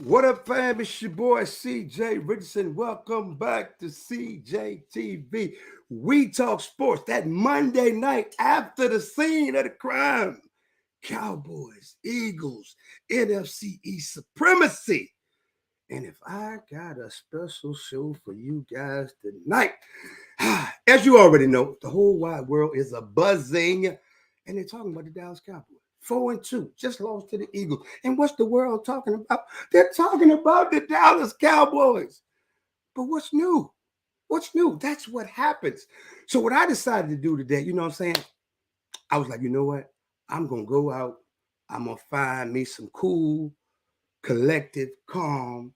What up, fam? It's your boy CJ Richardson. Welcome back to CJTV. We talk sports that Monday night after the scene of the crime. Cowboys, Eagles, NFC East supremacy. And if I got a special show for you guys tonight, as you already know, the whole wide world is a buzzing, and they're talking about the Dallas Cowboys. 4-2, just lost to the Eagles. And what's the world talking about? They're talking about the Dallas Cowboys. But what's new? What's new? That's what happens. So what I decided to do today, you know what I'm saying? I was like, you know what? I'm gonna go out. I'm gonna find me some cool, collective, calm,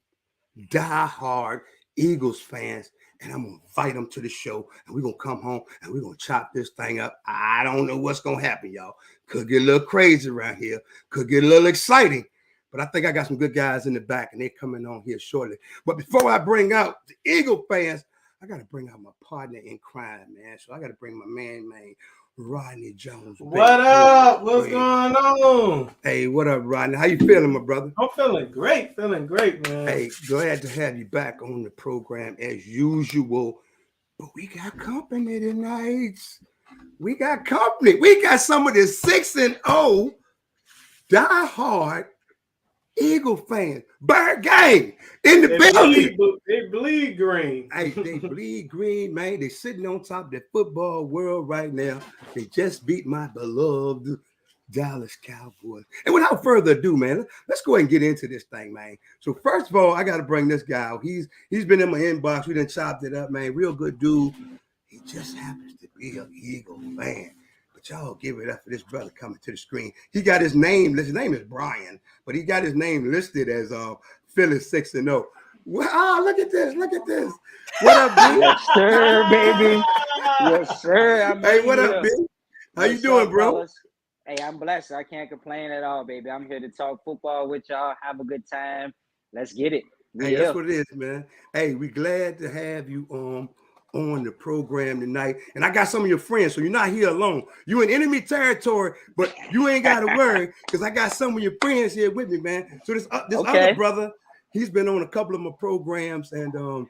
die-hard Eagles fans, and I'm gonna invite them to the show, and we're gonna come home and we're gonna chop this thing up. I don't know what's gonna happen, y'all. Could get a little crazy around here, could get a little exciting, but I think I got some good guys in the back, and they're coming on here shortly. But before I bring out the Eagle fans, I gotta bring out my partner in crime, man. So I gotta bring my man, Rodney Jones. What up? What's going on? Hey, what up, Rodney? How you feeling, my brother? I'm feeling great, man. Hey, glad to have you back on the program as usual. But we got company tonight. We got company. We got some of the 6-0 die-hard Eagle fans. Bird gang in the building. They bleed green. Hey, they bleed green, man. They sitting on top of the football world right now. They just beat my beloved Dallas Cowboys. And without further ado, man, let's go ahead and get into this thing, man. So first of all, I got to bring this guy out. He's been in my inbox. We done chopped it up, man. Real good dude. He just happens to be an Eagle fan. But y'all give it up for this brother coming to the screen. He got his name. His name is Brian, but he got his name listed as Philly 6-0. Wow, look at this. Look at this. What up, B? Yes, sir, baby. Yes, sir. Hey, what up, B? How you doing, bro? Fellas? Hey, I'm blessed. I can't complain at all, baby. I'm here to talk football with y'all. Have a good time. Let's get it. Hey, that's what it is, man. Hey, we glad to have you on the program tonight. And I got some of your friends, so you're not here alone. You in enemy territory, but you ain't got to worry because I got some of your friends here with me, man. So this other brother, he's been on a couple of my programs, and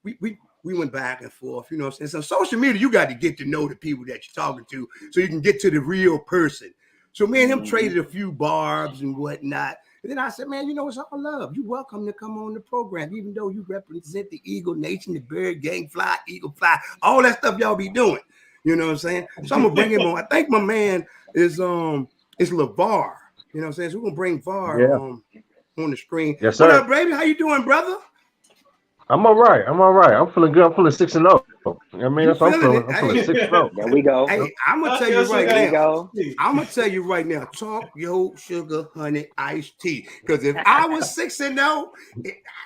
we went back and forth, you know what I'm saying? So social media, you got to get to know the people that you're talking to so you can get to the real person. So me and him traded a few barbs and whatnot. And then I said, man, you know, it's all love. You're welcome to come on the program, even though you represent the Eagle Nation, the Bird Gang, Fly, Eagle Fly, all that stuff y'all be doing. You know what I'm saying? So I'm gonna bring him on. I think my man is LeVar. You know what I'm saying? So we're gonna bring VAR on the screen. Yes, sir. What up, baby? How you doing, brother? I'm all right. I'm feeling good. I'm feeling 6-0. You know what I mean? That's what I'm feeling. I'm feeling 6-0. There we go. Hey, I'm gonna tell you right now. I'm gonna tell you right now. Talk your sugar, honey, iced tea. Because if I was 6-0,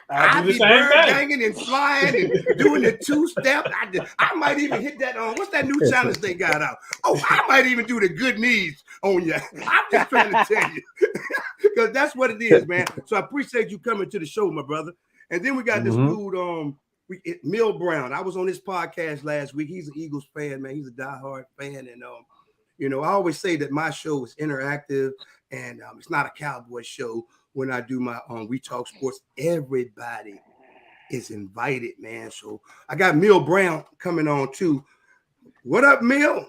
I'd be bird banging and flying and doing the 2-step. I might even hit that on. What's that new challenge they got out? Oh, I might even do the good knees on you. I'm just trying to tell you, because that's what it is, man. So I appreciate you coming to the show, my brother. And then we got this dude, Mill Brown. I was on this podcast last week. He's an Eagles fan, man. He's a diehard fan. And, you know, I always say that my show is interactive and it's not a Cowboy show. When I do my We Talk Sports, everybody is invited, man. So I got Mill Brown coming on too. What up, Mill?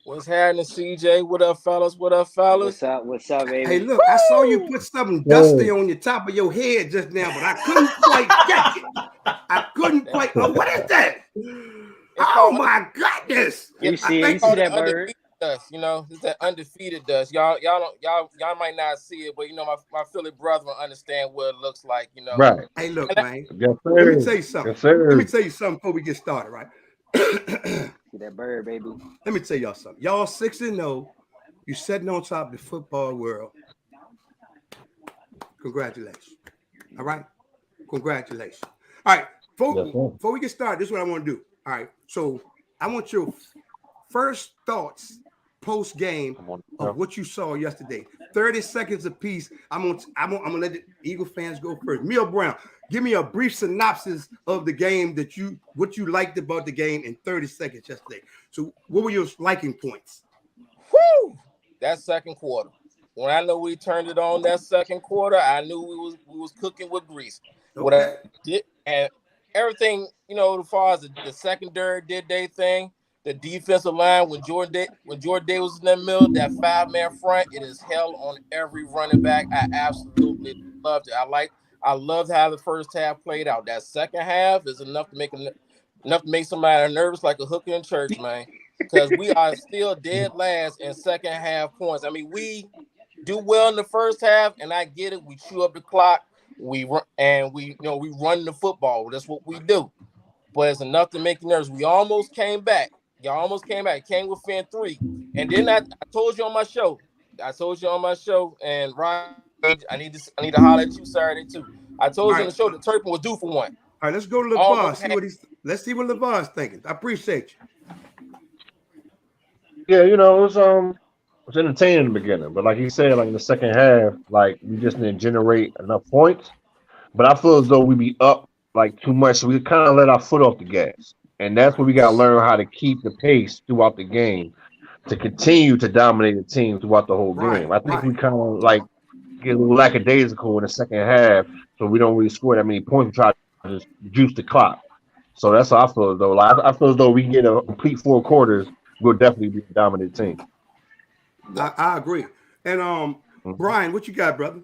What's happening, CJ? What up, fellas? What up, fellas? What's up, baby? Hey, look, I saw you put something dusty on your top of your head just now, but I couldn't quite catch it. I couldn't quite. Oh, what is that? Oh my goodness! You see that bird? Dust, you know, it's that undefeated dust. Y'all might not see it, but you know, my Philly brother will understand what it looks like. You know, right? Hey, look, man. Yes, let me tell you something. Yes, sir. Let me tell you something before we get started, right? See that bird, baby. Let me tell y'all something. Y'all 6-0. You're sitting on top of the football world. Congratulations. All right. Congratulations. All right. Before we get started, this is what I want to do. All right. So I want your first thoughts post game of what you saw yesterday. 30 seconds apiece. I'm gonna let the Eagle fans go first. Mill Brown, give me a brief synopsis of the game what you liked about the game in 30 seconds yesterday. So what were your liking points? Woo! That second quarter. when I know we turned it on that second quarter, I knew we was cooking with grease. What I Okay. did, and everything, as far as the secondary did their thing, the defensive line when Jordan Day was in the middle, that 5-man front, it is hell on every running back. I absolutely loved it. I loved how the first half played out. That second half is enough to make somebody nervous like a hooker in church, man. Because we are still dead last in second half points. I mean, we do well in the first half, and I get it. We chew up the clock. We run we run the football. That's what we do. But it's enough to make you nervous. We almost came back. Y'all almost came back. Came within 3. And then I told you on my show. And Ryan, I need to holler at you Saturday too. I told you on the show that Turpin was due for one. All right, let's go to LeVar. Let's see what LeVar's thinking. I appreciate you. Yeah, it was entertaining in the beginning, but like he said, like in the second half, like we just didn't generate enough points. But I feel as though we be up like too much, so we kind of let our foot off the gas, and that's where we got to learn how to keep the pace throughout the game to continue to dominate the team throughout the whole game. I think we kind of like get a little lackadaisical in the second half, so we don't really score that many points. We try to just juice the clock. So that's how I feel as though. Like I feel as though we can get a complete 4 quarters, we'll definitely be a dominant team. I agree. And Brian, what you got, brother?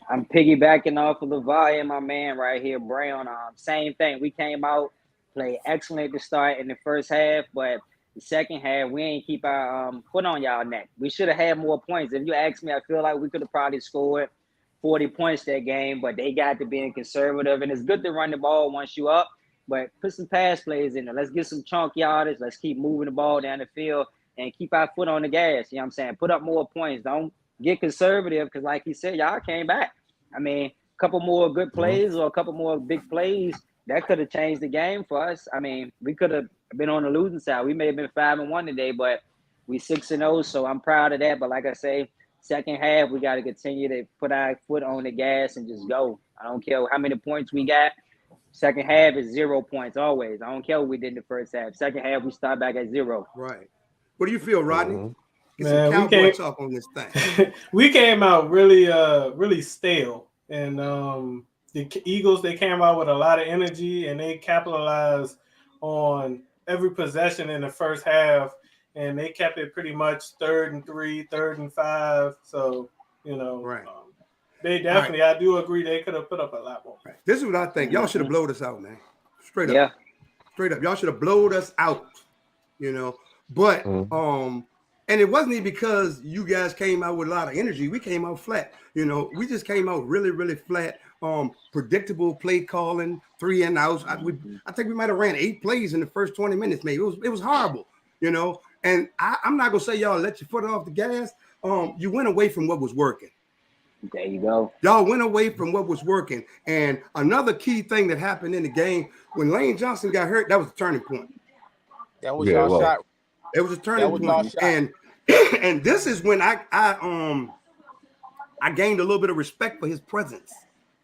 I'm piggybacking off of LeVar and my man right here, Brown. Same thing. We came out, played excellent to start in the first half, but the second half, we ain't keep our foot on y'all neck. We should have had more points. If you ask me, I feel like we could have probably scored 40 points that game, but they got to being conservative. And it's good to run the ball once you up, but put some pass plays in there. Let's get some chunk yardage. Let's keep moving the ball down the field and keep our foot on the gas. You know what I'm saying? Put up more points. Don't get conservative because, like he said, y'all came back. I mean, a couple more good plays or a couple more big plays, that could have changed the game for us. I mean, we could have been on the losing side. We may have been 5-1 today, but we 6-0, so I'm proud of that. But like I say, second half, we got to continue to put our foot on the gas and just go. I don't care how many points we got. Second half is 0 points always. I don't care what we did in the first half. Second half, we start back at 0. Right. What do you feel, Rodney? Get Man, some Cowboy talk on this thing. We came out really stale, and the Eagles, they came out with a lot of energy, and they capitalized on every possession in the first half, and they kept it pretty much 3rd and 3, 3rd and 5. So right. They definitely, I do agree, they could have put up a lot more. Right. This is what I think. Y'all should have blowed us out, man. Straight up. Yeah. Straight up. Y'all should have blowed us out. But and it wasn't even because you guys came out with a lot of energy. We came out flat. We just came out really, really flat. Predictable play calling, 3 and outs. I think we might have ran 8 plays in the first 20 minutes, maybe. It was horrible, And I'm not gonna say y'all let your foot off the gas. You went away from what was working. There you go. Y'all went away from what was working. And another key thing that happened in the game, when Lane Johnson got hurt, that was a turning point. That was y'all shot. It was a turning point. And this is when I gained a little bit of respect for his presence.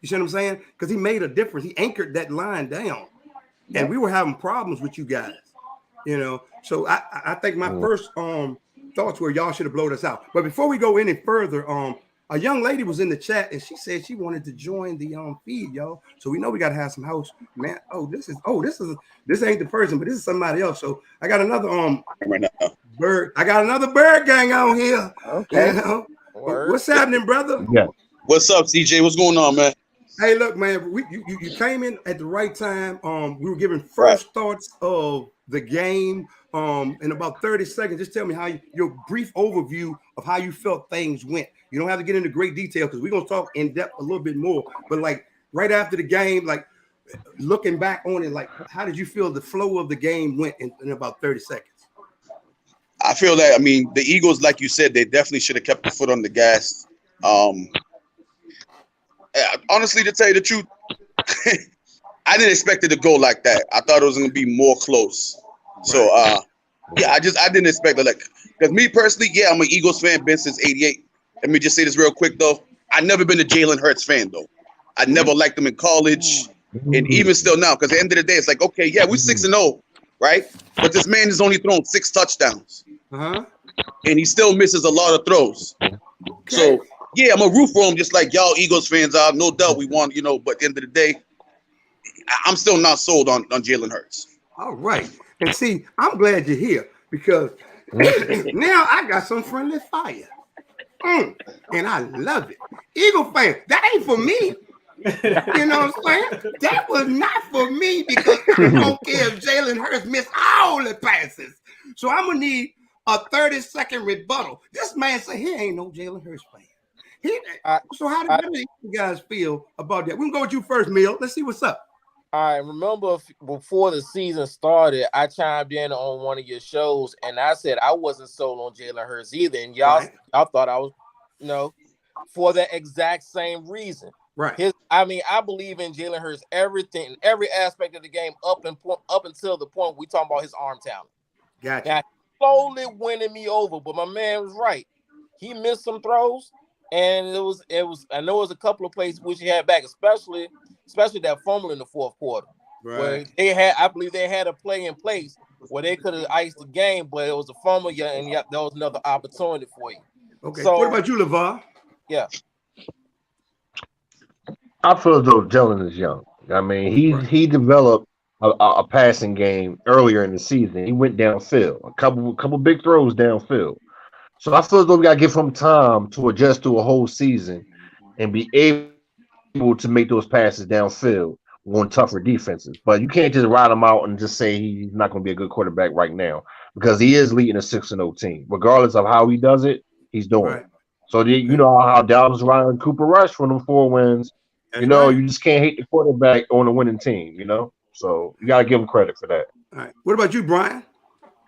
You see what I'm saying? Because he made a difference. He anchored that line down. Yeah. And we were having problems with you guys. So I think my first thoughts were y'all should have blown us out. But before we go any further, a young lady was in the chat and she said she wanted to join the feed, y'all. So we know we got to have some house, man. This ain't the person, but this is somebody else. So I got another right now. Bird. I got another bird gang on here. Okay. What's happening, brother? Yeah. What's up, CJ? What's going on, man? Hey, look, man, you came in at the right time. We were giving first thoughts of the game. In about 30 seconds, just tell me your brief overview of how you felt things went. You don't have to get into great detail because we're gonna talk in depth a little bit more. But like right after the game, like looking back on it, like how did you feel the flow of the game went in about 30 seconds? I feel that, the Eagles, like you said, they definitely should have kept the foot on the gas. Honestly, to tell you the truth, I didn't expect it to go like that. I thought it was going to be more close. Right. So, I didn't expect it. Like, because me personally, I'm an Eagles fan, been since '88. Let me just say this real quick, though. I've never been a Jalen Hurts fan, though. I never liked him in college, and even still now, because at the end of the day, it's like, okay, we're 6-0, right? But this man has only thrown 6 touchdowns. And he still misses a lot of throws. Okay. So Yeah, I'm a root for him, just like y'all Eagles fans are. No doubt we want, but at the end of the day, I'm still not sold on Jalen Hurts. All right. And see, I'm glad you're here because now I got some friendly fire. And I love it. Eagle fan, that ain't for me. You know what I'm saying? That was not for me because I don't care if Jalen Hurts missed all the passes. So I'm going to need a 30-second rebuttal. This man said he ain't no Jalen Hurts fan. So how do you guys feel about that? We can go with you first, Mill. Let's see what's up. I remember before the season started, I chimed in on one of your shows, and I said I wasn't sold on Jalen Hurts either, and y'all thought I was, for that exact same reason. Right. I believe in Jalen Hurts every aspect of the game up until the point we talking about his arm talent. Gotcha. Now, slowly winning me over, but my man was right. He missed some throws, and it was. I know it was a couple of places which he had back, especially that fumble in the fourth quarter, where I believe they had a play in place where they could have iced the game, but it was a fumble, and that was another opportunity for you. Okay. So, what about you, LeVar? Yeah. I feel as though Jalen is young. I mean, he developed a passing game earlier in the season. He went downfield, a couple big throws downfield. So I feel as though we got to give him time to adjust to a whole season and be able to make those passes downfield on tougher defenses. But you can't just ride him out and just say he's not going to be a good quarterback right now because he is leading a 6-0 team. Regardless of how he does it, he's doing it. So you know how Dallas Ryan Cooper Rush from them 4 wins. That's you just can't hate the quarterback on a winning team, So you got to give him credit for that. All right. What about you, Brian?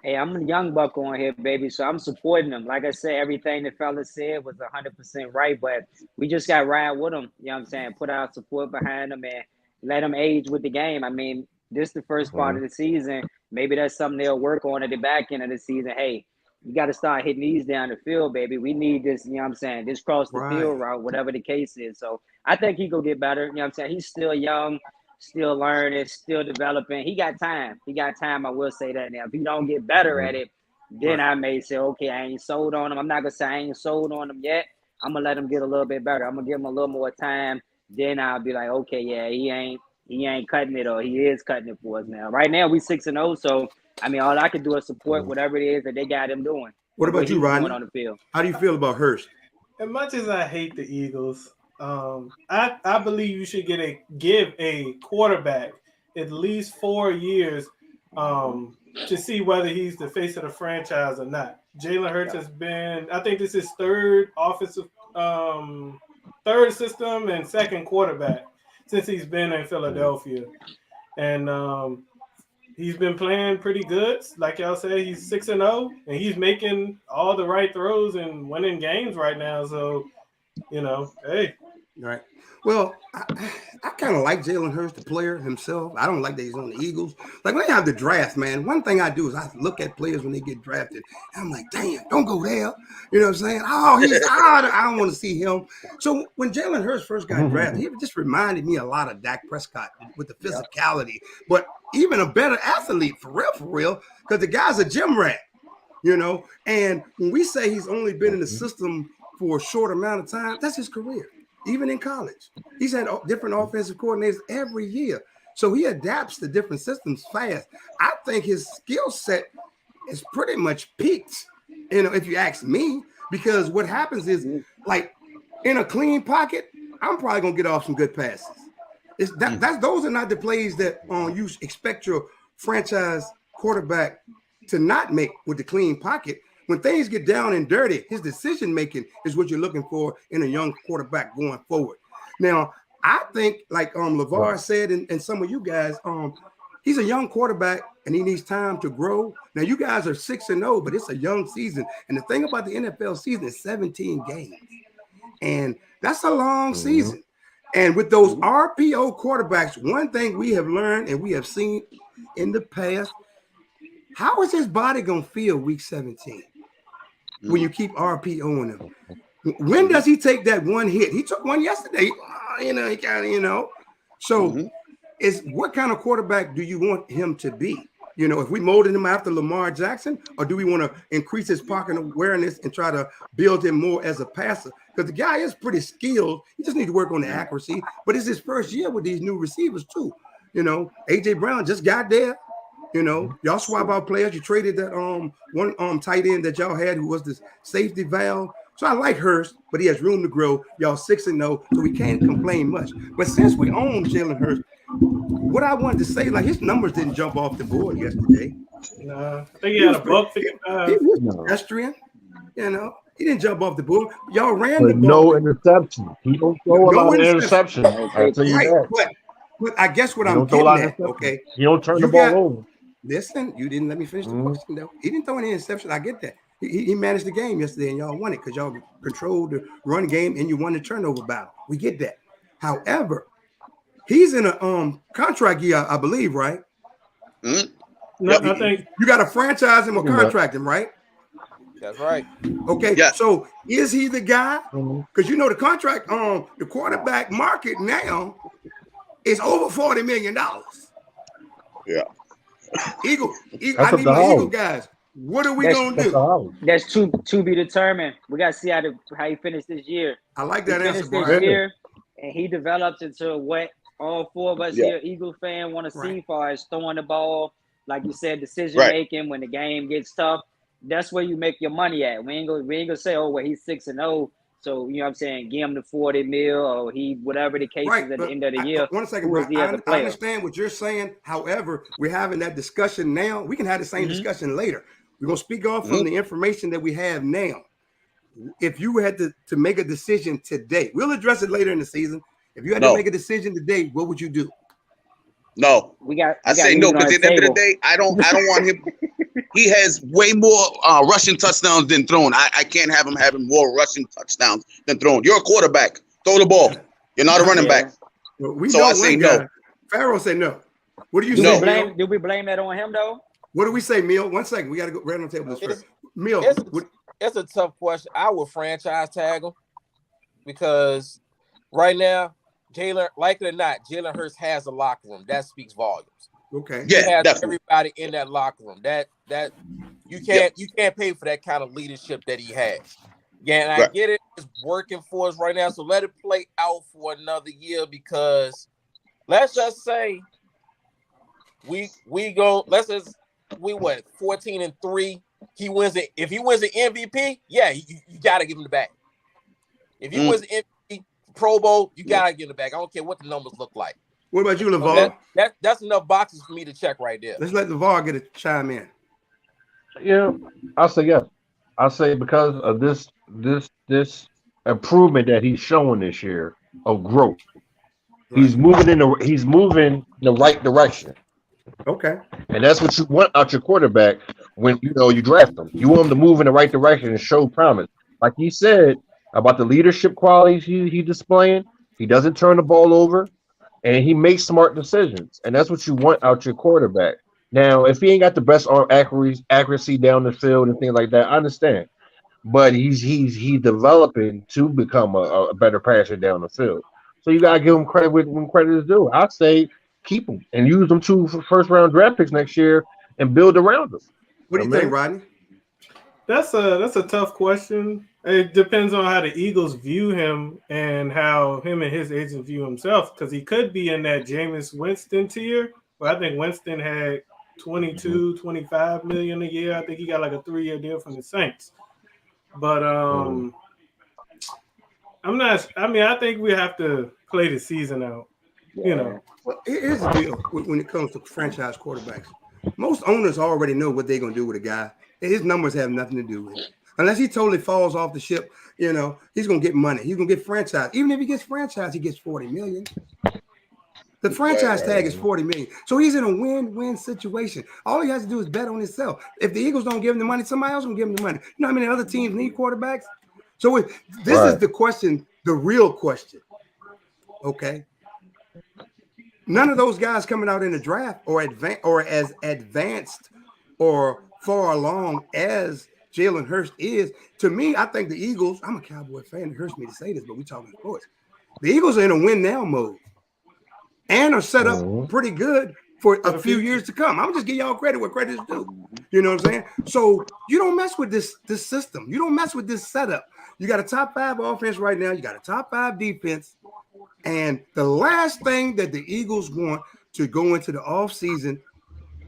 Hey, I'm a young buck on here, baby, so I'm supporting him. Like I said, everything the fella said was 100% right, but we just got to ride with him, you know what I'm saying? Put our support behind him and let him age with the game. I mean, this is the first part of the season. Maybe that's something they'll work on at the back end of the season. Hey, you got to start hitting these down the field, baby. We need this, you know what I'm saying, this cross the field route, whatever the case is. So I think he go get better, you know what I'm saying? He's still young, still learning, still developing. He got time. I will say that now. If he don't get better at it, then I may say, okay, I ain't sold on him. I'm not going to say I ain't sold on him yet. I'm going to let him get a little bit better. I'm going to give him a little more time. Then I'll be like, okay, yeah, he ain't cutting it, or he is cutting it for us now. Right now, we 6-0, so, I mean, all I can do is support whatever it is that they got him doing. What about you, Rodney? On the field. How do you feel about Hurst? As much as I hate the Eagles, I believe you should give a quarterback at least 4 years to see whether he's the face of the franchise or not. Jalen Hurts has been, I think this is third system and second quarterback since he's been in Philadelphia. And he's been playing pretty good. Like y'all said, he's 6-0, and he's making all the right throws and winning games right now. So, hey. Right. Well, I kind of like Jalen Hurts, the player himself. I don't like that he's on the Eagles. Like when they have the draft, man, one thing I do is I look at players when they get drafted. And I'm like, damn, don't go there. You know what I'm saying? I don't want to see him. So when Jalen Hurts first got drafted, he just reminded me a lot of Dak Prescott with the physicality, but even a better athlete, for real, because the guy's a gym rat, And when we say he's only been in the system for a short amount of time, that's his career. Even in college, he's had different offensive coordinators every year. So he adapts to different systems fast. I think his skill set is pretty much peaked, if you ask me, because what happens is, like, in a clean pocket, I'm probably going to get off some good passes. Those are not the plays that you expect your franchise quarterback to not make with the clean pocket. When things get down and dirty, his decision-making is what you're looking for in a young quarterback going forward. Now, I think, like LeVar said, and some of you guys, he's a young quarterback, and he needs time to grow. Now, you guys are 6-0, but it's a young season. And the thing about the NFL season is 17 games. And that's a long season. And with those RPO quarterbacks, one thing we have learned and we have seen in the past, how is his body going to feel week 17? When you keep RPOing him, when does he take that one hit? He took one yesterday. He kind of, So, is what kind of quarterback do you want him to be? You know, if we molded him after Lamar Jackson, or do we want to increase his pocket awareness and try to build him more as a passer? Because the guy is pretty skilled. He just needs to work on the accuracy. But it's his first year with these new receivers too. You know, AJ Brown just got there. You know, y'all swap out players. You traded that one tight end that y'all had who was the safety valve. So I like Hurst, but he has room to grow. Y'all 6-0, so we can't complain much. But since we own Jalen Hurst, what I wanted to say, like his numbers didn't jump off the board yesterday. I think he had a buck 55. He was pedestrian, you know. He didn't jump off the board. Y'all ran But the ball. no interception. He don't throw a lot of interception. I'll tell you Right, that. but I guess what He I'm don't throw a getting lot of at, interceptions. okay? He don't turn You the ball got- over. Listen, you didn't let me finish the question though. He didn't throw any interception. I get that. He managed the game yesterday, and y'all won it because y'all controlled the run game and you won the turnover battle. We get that. However, he's in a contract year, I believe, right? Mhm. No, Yep. I think You got to franchise him or Pretty much. contract him, right? That's right. Okay. Yeah. So is he the guy? Mhm. Because you know the contract the quarterback market now is over $40 million. Yeah. Eagle, That's I up need to my Eagle Howard. guys. What are we That's- gonna That's do? the Howard. That's to be determined. We got to see how he finished this year. I like He that answer, finished this Brian. year, and he develops into what all four of us Yeah. here, Eagle fan, want to see as far as throwing the ball, like you said, decision Right. making when the game gets tough. That's where you make your money at. We ain't gonna say, oh well, he's 6-0, so you know what I'm saying, give him the 40 mil or he whatever the case Right, is at but the end of the year. one second, Who is Brian. he as a I player? understand what you're saying. However, we're having that discussion now. We can have the same discussion later. We're gonna speak off from the information that we have now. If you had to make a decision today, we'll address it later in the season. If you had to No. make a decision today, what would you do? No. We got I say leave no it on because his at the end of the table. day, I don't want him. He has way more rushing touchdowns than thrown. I can't have him having more rushing touchdowns than thrown. You're a quarterback. Throw the ball. You're not a running back. Well, we So know I say one no. guy. Pharaoh said no. What do you Do say, we Mill? blame? Do we blame that on him though? What do we say, Mill? 1 second. We got to go right on the table this first. Mill, It's a tough question. I would franchise tag him because right now, Jalen, like it or not, Jalen Hurts has a locker room. That speaks volumes. okay. He Yeah, has definitely. everybody in that locker room. That you can't pay for that kind of leadership that he has. Yeah, and I Right. get it. It's working for us right now. So let it play out for another year because let's just say we what 14-3. He wins it. If he wins the MVP, yeah, you gotta give him the bag. If he wins the MVP Pro Bowl, you gotta give him the bag. I don't care what the numbers look like. What about you, So LeVar? that's enough boxes for me to check right there. Let's let LeVar get a chime in. Yeah, I'll say yes. I'll say because of this improvement that he's showing this year of growth. He's moving in the right direction. Okay. And that's what you want out your quarterback when you draft him. You want him to move in the right direction and show promise. Like he said about the leadership qualities he displaying, he doesn't turn the ball over and he makes smart decisions. And that's what you want out your quarterback. Now, if he ain't got the best arm accuracy down the field and things like that, I understand. But he's developing to become a better passer down the field. So you gotta give him credit when credit is due. I say keep him and use them 2 first round draft picks next year and build around them. What do you think, Rodney? That's a tough question. It depends on how the Eagles view him and how him and his agent view himself, because he could be in that Jameis Winston tier. But I think Winston had 22, 25 million a year. I think he got like a 3-year deal from the Saints. But I'm not. I mean, I think we have to play the season out. Well, here's the deal when it comes to franchise quarterbacks. Most owners already know what they're going to do with a guy. His numbers have nothing to do with it. Unless he totally falls off the ship, he's going to get money. He's going to get franchised. Even if he gets franchised, he gets $40 million. The franchise tag is $40 million. So he's in a win-win situation. All he has to do is bet on himself. If the Eagles don't give him the money, somebody else will give him the money. You know how many other teams need quarterbacks? So this is the question, the real question. Okay. None of those guys coming out in the draft or as advanced or far along as Jalen Hurts is. To me, I think the Eagles, I'm a Cowboy fan. It hurts me to say this, but we're talking sports. The Eagles are in a win now mode and are set up pretty good for a few years to come. I'm just giving y'all credit where credit is due. You know what I'm saying? So you don't mess with this system. You don't mess with this setup. You got a top 5 offense right now. You got a top 5 defense. And the last thing that the Eagles want to go into the offseason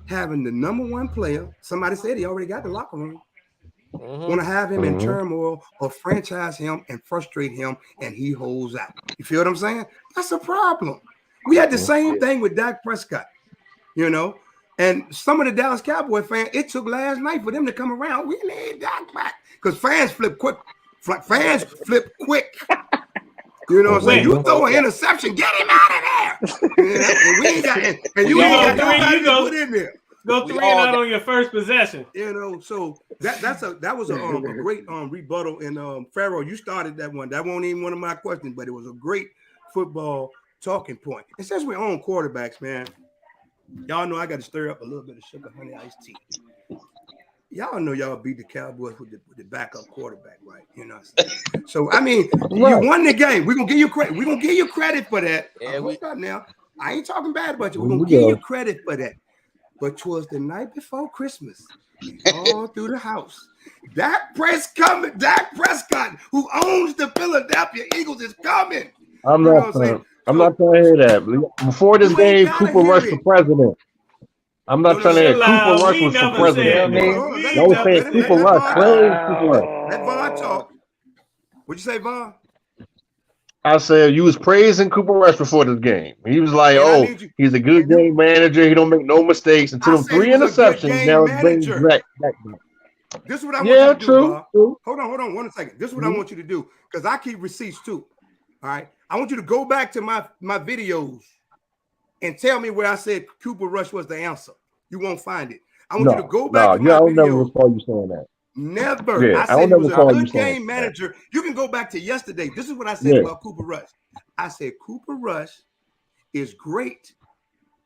having the number 1 player, somebody said he already got the locker room, want to have him in turmoil or franchise him and frustrate him, and he holds out. You feel what I'm saying? That's a problem. We had the same thing with Dak Prescott, you know, and some of the Dallas Cowboy fans, it took last night for them to come around. We need Dak back because fans flip quick. Fans flip quick. You know what I'm saying? You throw an interception, get him out of there. You know? And we ain't got, and you ain't got nobody to put in there. Go 3 and out on your first possession. You know, so that was a great rebuttal. And Pharaoh, you started that one. That wasn't even one of my questions, but it was a great football talking point. And since we're on quarterbacks, man, y'all know I got to stir up a little bit of sugar honey iced tea. Y'all know y'all beat the Cowboys with the backup quarterback, right? You know what I'm saying? So, I mean, you won the game. We're going to give you credit. We're going to give you credit for that. Yeah, now. I ain't talking bad about you. We're going to give you credit for that. But 'twas the night before Christmas, all through the house. Dak Prescott, who owns the Philadelphia Eagles, is coming. I'm not trying to hear that. Before this game, Cooper Rush for president. I'm not trying to hear Cooper Rush was for president. Don't say Cooper Rush. Let Vaughn talk. What'd you say, Vaughn? I said you was praising Cooper Rush before this game. He was like, he's a good game manager. He don't make no mistakes. Until them 3 interceptions, now it's bringing back. This is what I want you to do, Bob. Hold on 1 second. This is what I want you to do, because I keep receipts too. All right. I want you to go back to my videos and tell me where I said Cooper Rush was the answer. You won't find it. I want you to go back to my videos. I'll never recall you saying that. Never. Yeah, I said he was a good game manager. You can go back to yesterday. This is what I said about Cooper Rush. I said Cooper Rush is great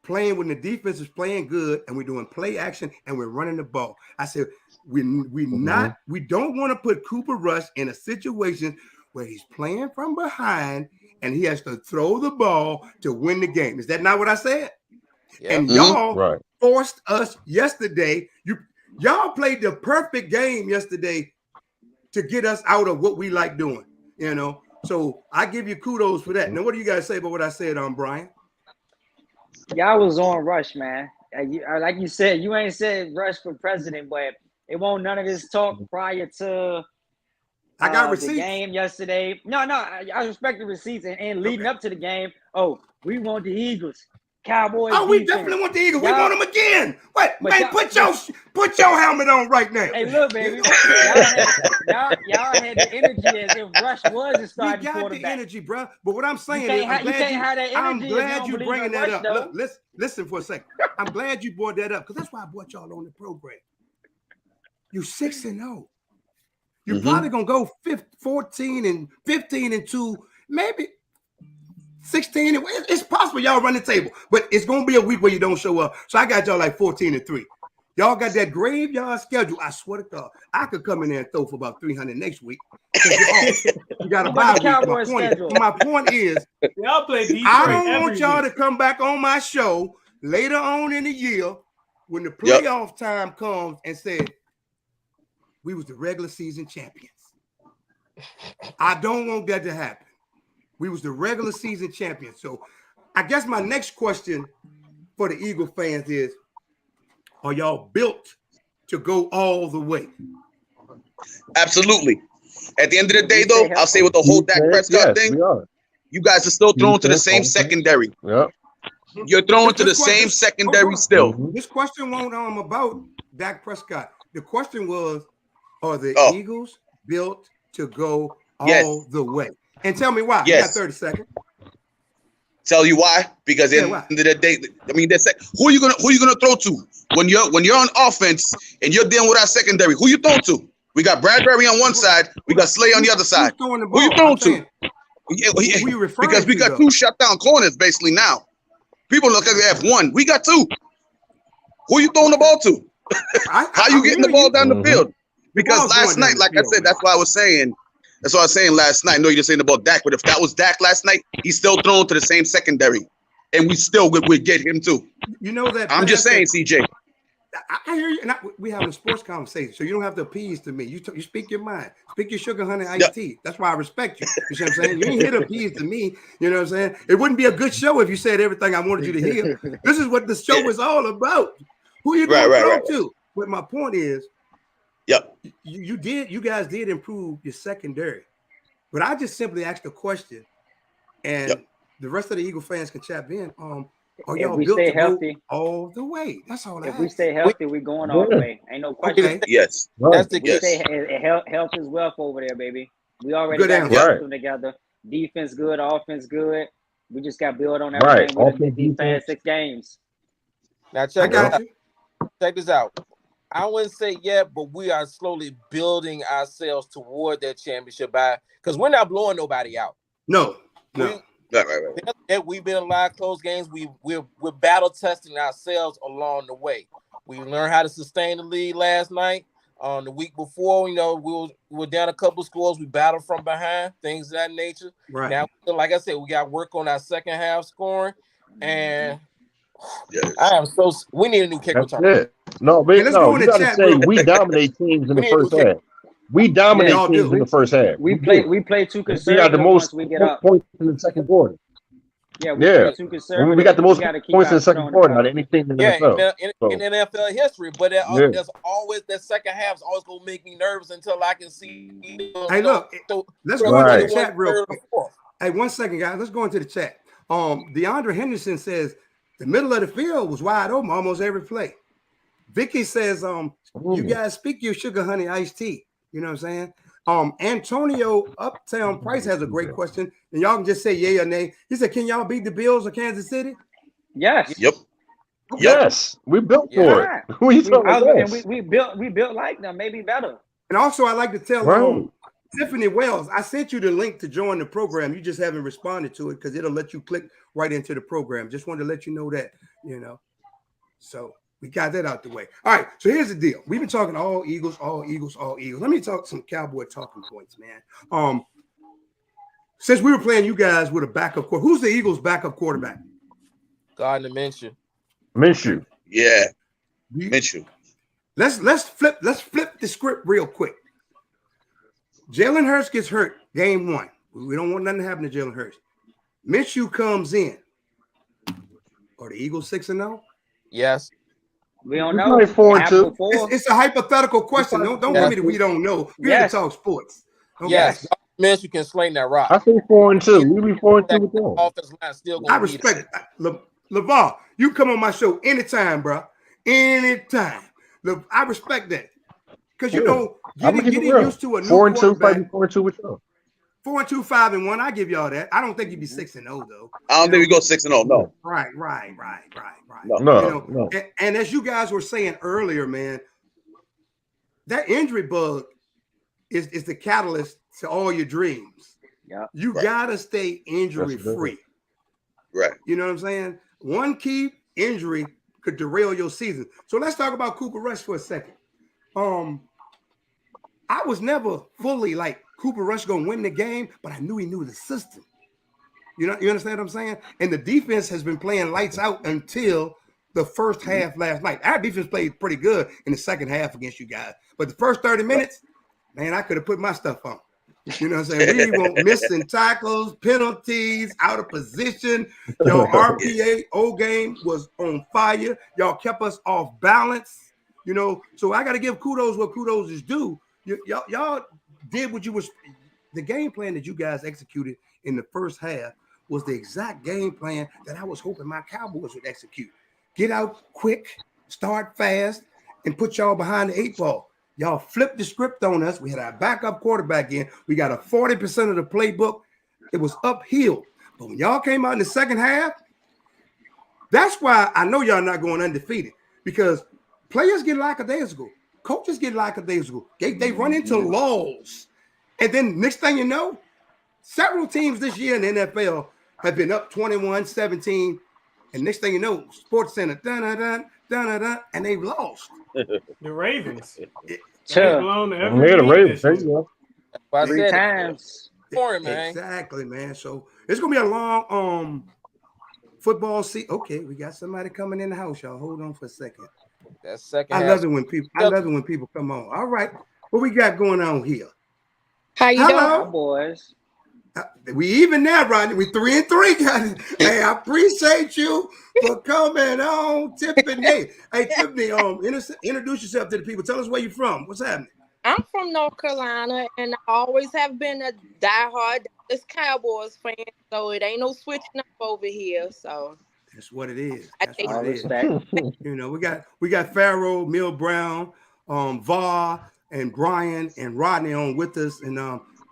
playing when the defense is playing good and we're doing play action and we're running the ball. I said we don't want to put Cooper Rush in a situation where he's playing from behind and he has to throw the ball to win the game. Is that not what I said? Yeah. And y'all forced us yesterday. Y'all played the perfect game yesterday to get us out of what we like doing, you know. So I give you kudos for that. Now, what do you guys say about what I said, Brian? Y'all was on Rush, man. Like you said, you ain't said Rush for president, but it won't none of this talk prior to I got receipts. The game yesterday. No, I respect the receipts and leading up to the game. Oh, we want the Eagles. Cowboys. Oh, we definitely want the Eagles. We want them again. What? Man, put your helmet on right now. Hey, look, baby. y'all had the energy as if Rush was the starting quarterback. We got the energy, bro. But what I'm saying is, I'm glad you bringing that up. Look, listen for a second. I'm glad you brought that up because that's why I brought y'all on the program. You 6-0. You're probably gonna go 14 and 15 and 2, maybe 16. It's possible y'all run the table, but it's gonna be a week where you don't show up. So I got y'all like 14 and 3. Y'all got that graveyard schedule. I swear to God, I could come in there and throw for about 300 next week. You got a bye week. My point is, y'all play Detroit. I don't want y'all to come back on my show later on in the year when the playoff time comes and say we was the regular season champions. I don't want that to happen. We was the regular season champions. So I guess my next question for the Eagle fans is, are y'all built to go all the way? Absolutely. At the end of the day, though, I'll say with the whole Dak Prescott thing, you guys are still thrown to the same secondary. Yeah. You're thrown to the same secondary still. This question wasn't about Dak Prescott. The question was, are the Eagles built to go all the way? And tell me why. You got 30 seconds. Tell you why? Because at the end of the day, I mean, who are you gonna throw to when you're on offense and you're dealing with our secondary? Who you throwing to? We got Bradbury on one side, we got Slay on the other side. Who you throwing to? Because we got 2 shutdown corners basically now. People look like they have 1. We got 2. Who you throwing the ball to? How you getting the ball down the field? Because last night, like I said, that's why I was saying. That's what I was saying last night. I know you're saying about Dak, but if that was Dak last night, he's still thrown to the same secondary. and we still would get him too. You know that. I'm just saying, CJ. I hear you. And we having a sports conversation, so you don't have to appease to me. You speak your mind. Speak your sugar, honey, iced tea. That's why I respect you. You see what I'm saying? You ain't here to appease to me. You know what I'm saying? It wouldn't be a good show if you said everything I wanted you to hear. This is what the show is all about. Who you going to throw to? But my point is, you guys did improve your secondary. But I just simply asked a question, and the rest of the Eagle fans can chime in. Are y'all built to healthy go all the way? That's all. If we stay healthy, we're going all the way. Ain't no question. Okay. Yes, that's the health is wealth over there, baby. We already got them together. Defense good, offense good. We just got to build on everything. With these past 6 games. Now check this out. I wouldn't say yet, but we are slowly building ourselves toward that championship because we're not blowing nobody out. No. Right. We've been in a lot of close games. We're battle testing ourselves along the way. We learned how to sustain the lead last night. The week before, we were down a couple scores. We battled from behind, things of that nature. Right. Now, like I said, we got to work on our second half scoring, and we need a new kick return. No, but you got to say we dominate teams in the first half. We dominate teams in the first half. We play too conservative. We got the most points in the second quarter. Yeah, play too conservative. We got the most points in the second quarter out of anything in the NFL. In NFL history, but there's always that second half is always gonna make me nervous until I can see. Hey, look, let's go into the chat real quick. Hey, 1 second, guys. Let's go into the chat. DeAndre Henderson says the middle of the field was wide open almost every play. Vicky says, you guys speak your sugar, honey, iced tea. You know what I'm saying? Antonio Uptown Price has a great question, and y'all can just say yay or nay. He said, "Can y'all beat the Bills or Kansas City?" Yes. Yep. Yes, we built for it. We built like them, maybe better. And also, I like to tell Tiffany Wells, I sent you the link to join the program. You just haven't responded to it because it'll let you click right into the program. Just wanted to let you know that, So we got that out the way. All right, so here's the deal. We've been talking all Eagles. Let me talk some Cowboy talking points, man. Since we were playing you guys with a backup quarterback, who's the Eagles' backup quarterback? Gardner Minshew. Yeah, Minshew. Let's flip the script real quick. Jalen Hurts gets hurt game 1. We don't want nothing to happen to Jalen Hurts. Minshew comes in. Are the Eagles 6-0? Yes. We don't know. 4-2. It's a hypothetical question. Don't give me that we don't know. We have to talk sports. Okay? Yes. Minshew can sling that rock. I think 4-2. We be 4-2 with them. Offense line still gonna I respect it. LeVar, you come on my show anytime, bro. Anytime. I respect that. Because getting used to a new 4-2, fighting 4-2 with them. 4-2, 5-1. I give y'all that. I don't think you'd be 6-0 though. I don't think we go 6-0. No. Right. No. And as you guys were saying earlier, man, that injury bug is the catalyst to all your dreams. Yeah. You gotta stay injury free. Right. You know what I'm saying? One key injury could derail your season. So let's talk about Cooper Rush for a second. I was never fully like Cooper Rush gonna win the game, but I knew he knew the system. You understand what I'm saying? And the defense has been playing lights out until the first half last night. Our defense played pretty good in the second half against you guys. But the first 30 minutes, man, I could have put my stuff on. You know what I'm saying? We were missing tackles, penalties, out of position. Your RPA game was on fire. Y'all kept us off balance. So I got to give kudos what kudos is due. Y'all did what you was. The game plan that you guys executed in the first half was the exact game plan that I was hoping my Cowboys would execute. Get out quick, start fast, and put y'all behind the 8 ball. Y'all flipped the script on us. We had our backup quarterback in. We got a 40% of the playbook. It was uphill. But when y'all came out in the second half, that's why I know y'all not going undefeated, because players get lackadaisical. Coaches get lackadaisical. They run into lulls. And then next thing you know, several teams this year in the NFL have been up 21-17. And next thing you know, Sports Center, dun-dun-dun, and they've lost. The Ravens. The Ravens. There you go. 3 times. Man. Exactly, man. So it's gonna be a long football season. Okay, we got somebody coming in the house, y'all. Hold on for a second. That second I half. love it when people come on. All right, what we got going on here? How you Hello. doing? Cowboys. We even now, Rodney. We 3-3, guys. Hey, I appreciate you for coming on, Tiffany. Hey, Tiffany, introduce yourself to the people. Tell us where you're from. What's happening? I'm from North Carolina, and I always have been a diehard Dallas Cowboys fan, so it ain't no switching up over here. So that's what it is. I That's take what All it is. respect. You know, we got Pharaoh, Mill Brown, Va, and Brian and Rodney on with us, and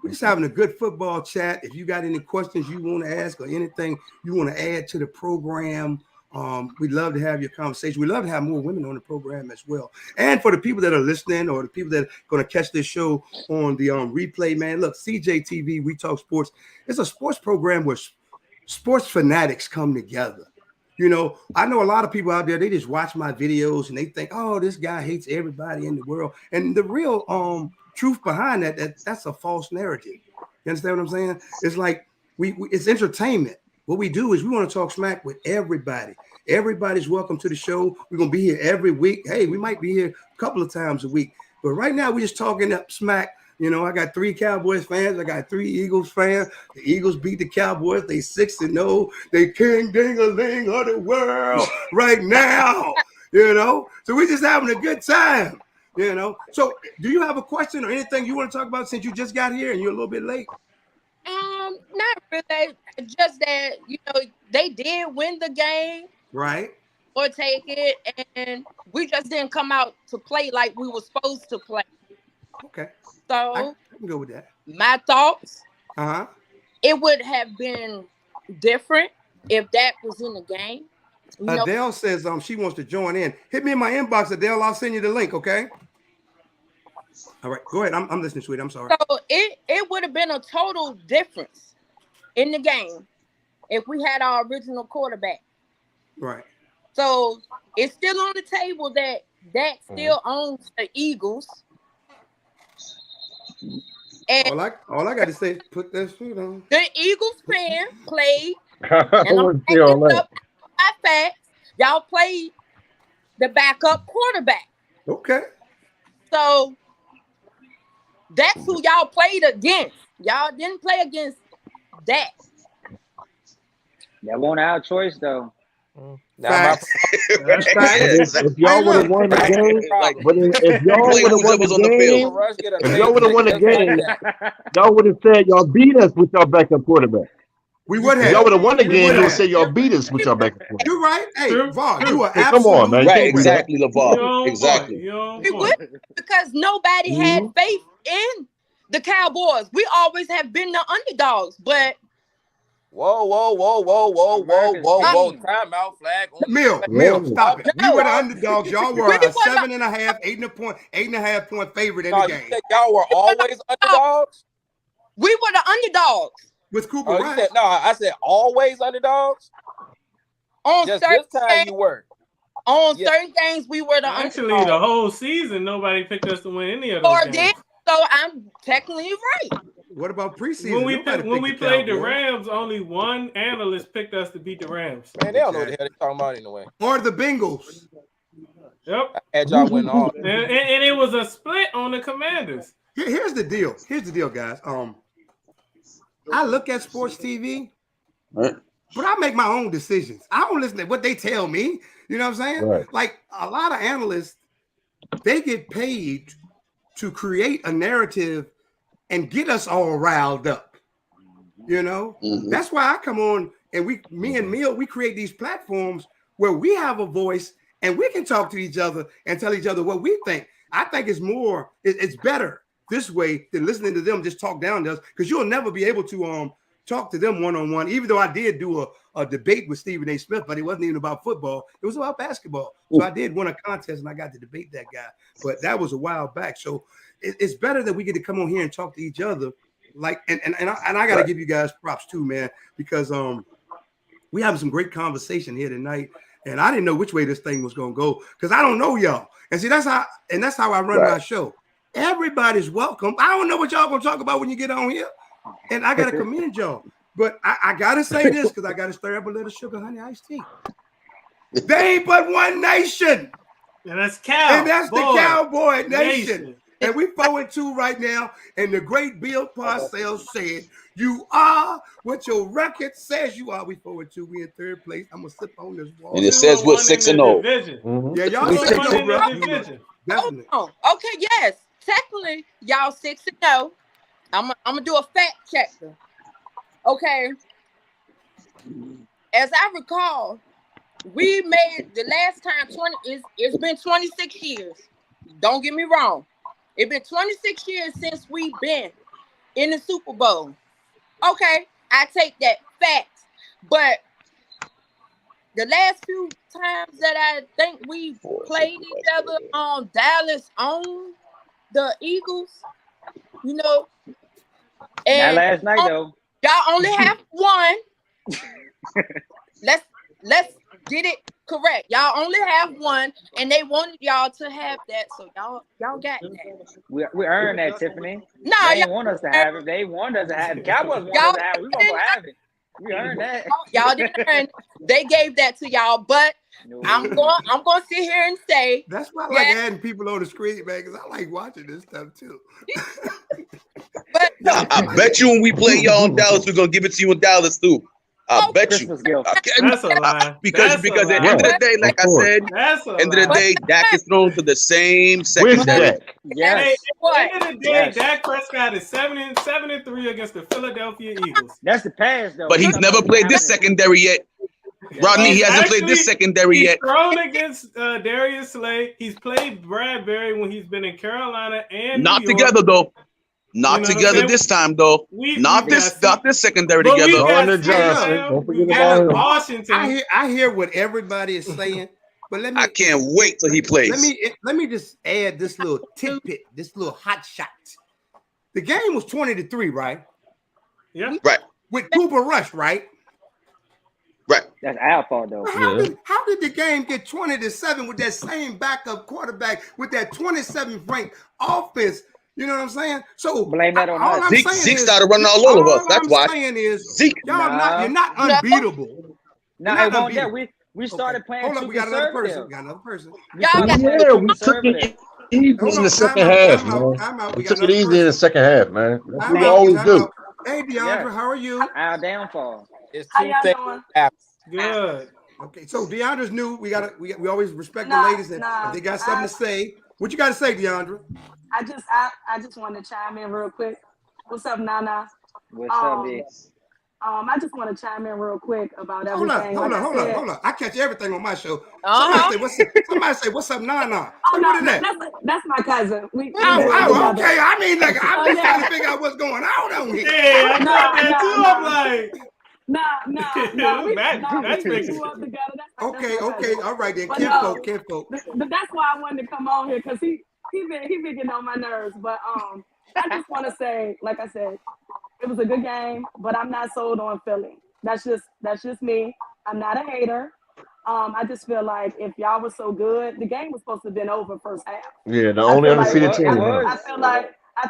we're just having a good football chat. If you got any questions you want to ask or anything you want to add to the program, we'd love to have your conversation. We'd love to have more women on the program as well. And for the people that are listening or the people that are going to catch this show on the replay, man, look, CJTV, We Talk Sports, it's a sports program where sports fanatics come together. You know, I know a lot of people out there, they just watch my videos and they think, oh, this guy hates everybody in the world. And the real truth behind that's a false narrative. You understand what I'm saying? It's like it's entertainment. What we do is we want to talk smack with everybody. Everybody's welcome to the show. We're going to be here every week. Hey, we might be here a couple of times a week. But right now, we're just talking up smack. You know, I got 3 Cowboys fans. I got 3 Eagles fans. The Eagles beat the Cowboys. They 6-0. They king ding-a-ling of the world right now. You know, so we're just having a good time. You know, so do you have a question or anything you want to talk about since you just got here and you're a little bit late? not really. Just that they did win the game, right? Or take it, and we just didn't come out to play like we were supposed to play. Okay. So I can go with that. My thoughts. Uh-huh. It would have been different if that was in the game. Adele says she wants to join in. Hit me in my inbox, Adele. I'll send you the link, okay? All right, go ahead. I'm listening, sweet. I'm sorry. So it would have been a total difference in the game if we had our original quarterback. Right. So it's still on the table that still owns the Eagles. And all I got to say is put that suit on. The Eagles fan played, and I'm backing up my facts. Y'all played the backup quarterback. Okay. So that's who y'all played against. Y'all didn't play against that. That wasn't our choice, though. If y'all would have won the game, if y'all would have won the game, y'all would have said y'all beat us with y'all backup quarterback. We would have. Y'all would have won the game. You would say y'all beat us with y'all backup quarterback. You're right. Hey, Vaughn, you are hey, come on, man. Right, exactly, LeVar. Exactly. We would, because nobody had faith in the Cowboys. We always have been the underdogs, but Whoa. Timeout flag. Mill, stop it. We were the underdogs. Y'all were a 7.5, 8.5 point favorite in the game. Y'all were always underdogs? We were the underdogs. With Cooper Rush. I said always underdogs. On just certain this time games, you were. On certain games, we were the underdogs. The whole season, nobody picked us to win any of those games. So I'm technically right. What about preseason? When we played the Rams, only one analyst picked us to beat the Rams. Man, they don't know what the hell they're talking about anyway. Or the Bengals. Yep. I had y'all win all. And it was a split on the Commanders. Here's the deal. Guys. I look at sports TV, but I make my own decisions. I don't listen to what they tell me. You know what I'm saying? Right. Like a lot of analysts, they get paid to create a narrative and get us all riled up. You know, that's why I come on and me and Mill, we create these platforms where we have a voice and we can talk to each other and tell each other what we think. I think it's better this way than listening to them just talk down to us, because you'll never be able to talk to them one-on-one, even though I did do a debate with Stephen A. Smith, but it wasn't even about football. It was about basketball. So I did win a contest and I got to debate that guy, but that was a while back. So it's better that we get to come on here and talk to each other. Like, and I got to give you guys props too, man, because we having some great conversation here tonight. And I didn't know which way this thing was going to go, because I don't know y'all. And see, that's how I run my show. Everybody's welcome. I don't know what y'all going to talk about when you get on here. And I got to commend y'all. But I gotta say this because I gotta stir up a little sugar honey iced tea. They ain't but one nation. And that's the Cowboy Nation. And we 4-2 right now. And the great Bill Parcells said, "You are what your record says you are." We 4-2. We in third place. I'm gonna sip on this wall. And it says we're 6-0. Yeah, y'all 6-0, bro. Definitely. Okay, yes. Technically, y'all 6-0. I'm gonna do a fact checker. Okay. As I recall, we made the last time it's been 26 years. Don't get me wrong. It's been 26 years since we've been in the Super Bowl. Okay, I take that fact. But the last few times that I think we played each other on Dallas on the Eagles, you know. And not last night though. Y'all only have one. Let's get it correct. Y'all only have one, and they wanted y'all to have that, so y'all got that. We earned that, Tiffany. No, they didn't want us to have it. They wanted us to have it. Cowboys wanted us to have it. We gonna have it. We earned that. Y'all didn't earn. They gave that to y'all, but no. I'm going to sit here and say that's why I like adding people on the screen, man, because I like watching this stuff too. But I bet you when we play y'all in Dallas, we're gonna give it to you in Dallas too. I bet you. That's a lie. Because at the end of the day, like I said, end of the day, Dak is thrown to the same secondary. Yes. Hey, end of the day, Dak Prescott is 7-3 against the Philadelphia Eagles. That's the pass, though. But he's never played this secondary yet. Rodney, he hasn't played this secondary yet. He's thrown against Darius Slay. He's played Bradbury when he's been in Carolina and not New York. Together though. Not together this time though. Not this secondary together. Don't forget about Washington. I hear what everybody is saying, but let me. I can't wait till he plays. Let me just add this little tidbit, this little hot shot. The game was 20-3, right? Yeah. Right. With Cooper Rush, right? Right. That's our fault though. How did the game get 20-7 with that same backup quarterback with that 27th ranked offense? You know what I'm saying? So blame that on us. Zeke started running all over us. That's why. All I'm saying is Zeke. You're not unbeatable. We started playing. Hold on, we got another person. We took it easy in the second half, man. We took it easy in the second half, man. That's what we always do. Hey, DeAndre, how are you? Our downfall. It's two things happen. Good. Okay, so DeAndre's new. We always respect the ladies, and if they got something to say. What you got to say, DeAndre? I just want to chime in real quick. What's up, Nana? What's up, B? I just want to chime in real quick about everything. Hold on. I catch everything on my show. Somebody say, "What's up, Nana?" Oh, no, that's my cousin. Okay. I mean, like, I'm just trying to figure out what's going on here. Yeah, I got that too. I'm like. No. That's okay. All right then. Kinfolk. But that's why I wanted to come on here because he been getting on my nerves. But I just want to say, like I said, it was a good game, but I'm not sold on Philly. That's just me. I'm not a hater. I just feel like if y'all were so good, the game was supposed to have been over first half. Yeah, the only undefeated team. I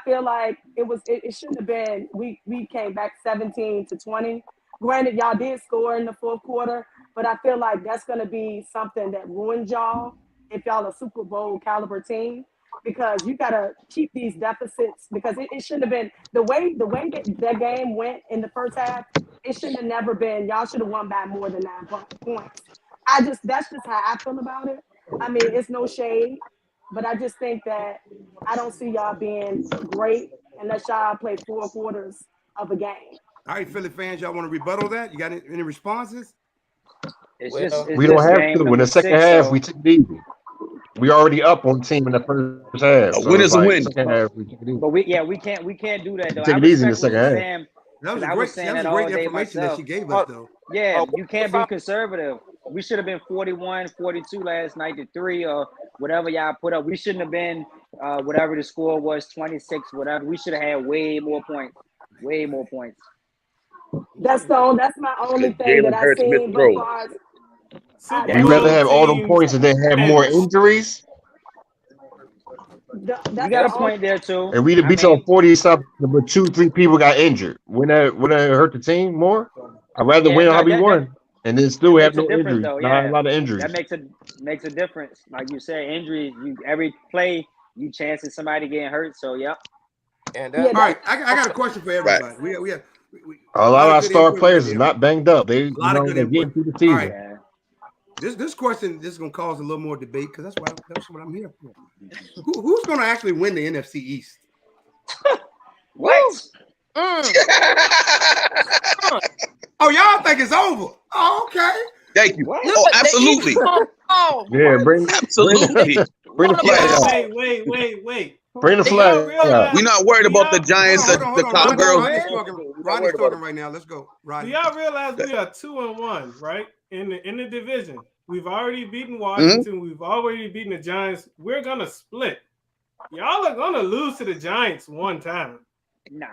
feel like it shouldn't have been. We came back 17-20. Granted, y'all did score in the fourth quarter, but I feel like that's going to be something that ruins y'all if y'all a Super Bowl caliber team, because you got to keep these deficits, because it shouldn't have been the way that game went in the first half. It shouldn't have never been. Y'all should have won by more than 9 points. That's just how I feel about it. I mean, it's no shade, but I just think that I don't see y'all being great unless y'all play 4 quarters of a game. All right, Philly fans, y'all want to rebuttal that? You got any responses? We don't have to. In the second half, we took it easy. We already up on team in the first half. A win is a win. Second half, we took it easy. But we can't do that though. Take it easy in the second half. That was great information that she gave us, though. Yeah, you can't be conservative. We should have been 41-42 last night to 3 or whatever y'all put up. We shouldn't have been whatever the score was, 26, whatever. We should have had way more points. Way more points. That's my only thing that I seen before. You rather have all the points and then have more injuries? You got a point there too. And we beat y'all 40 something, but 2-3 people got injured. Wouldn't that hurt the team more? I'd rather win how we won, and then still have no injuries. Though, not a lot of injuries. That makes a difference. Like you said, injuries. Every play, you chances somebody getting hurt. So yep. And all right, I got a question for everybody. Right. We have a lot of our star players is not banged up. They're good getting through the season. All right. This question is going to cause a little more debate because that's what I'm here for. Who's going to actually win the NFC East? What? Oh, y'all think it's over? Oh, okay. Thank you. What? Oh, absolutely. Yeah, absolutely. Bring the flag out. Wait. Bring the flag out. We're not worried about the Giants, the Cowgirls. Rodney's talking right now. Let's go. Rodney. Do y'all realize we are 2-1, right? In the division. We've already beaten Washington. We've already beaten the Giants. We're gonna split. Y'all are gonna lose to the Giants one time. Nah.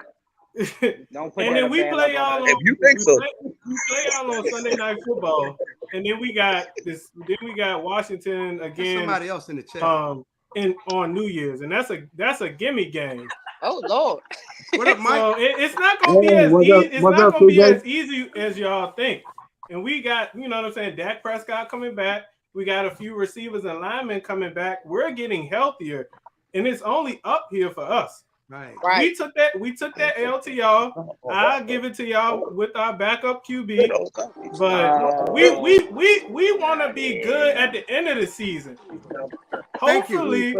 Don't put and then we play y'all on. If you think so, we play y'all on Sunday Night Football, and then we got this. Then we got Washington again. There's somebody else in the chat. On New Year's, and that's a gimme game. Oh Lord. What up, Mike? So it's not gonna be as easy. It's not gonna be as easy as y'all think. And we got, you know what I'm saying, Dak Prescott coming back. We got a few receivers and linemen coming back. We're getting healthier, and it's only up here for us. Right. We took that L to y'all. I'll give it to y'all with our backup QB. But we want to be good at the end of the season. Hopefully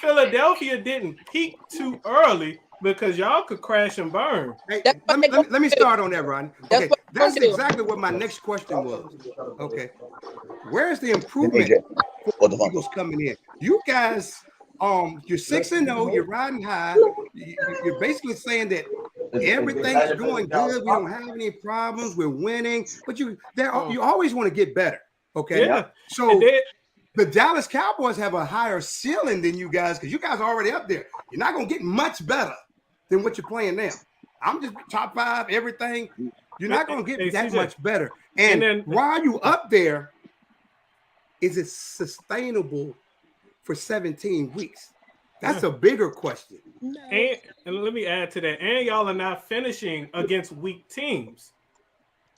Philadelphia didn't peak too early because y'all could crash and burn. Hey, let me start on that, Ron. Okay, that's exactly what my next question was. Okay, where's the improvement for the Eagles coming in? You guys, you're 6-0, you're riding high. You're basically saying that everything's going good. We don't have any problems. We're winning, but you always want to get better. Okay, yeah. So the Dallas Cowboys have a higher ceiling than you guys because you guys are already up there. You're not gonna get much better than what you're playing now. I'm just top 5, everything. You're not going to get that much better. And then, while you up there, is it sustainable for 17 weeks? That's a bigger question. And let me add to that. And y'all are not finishing against weak teams.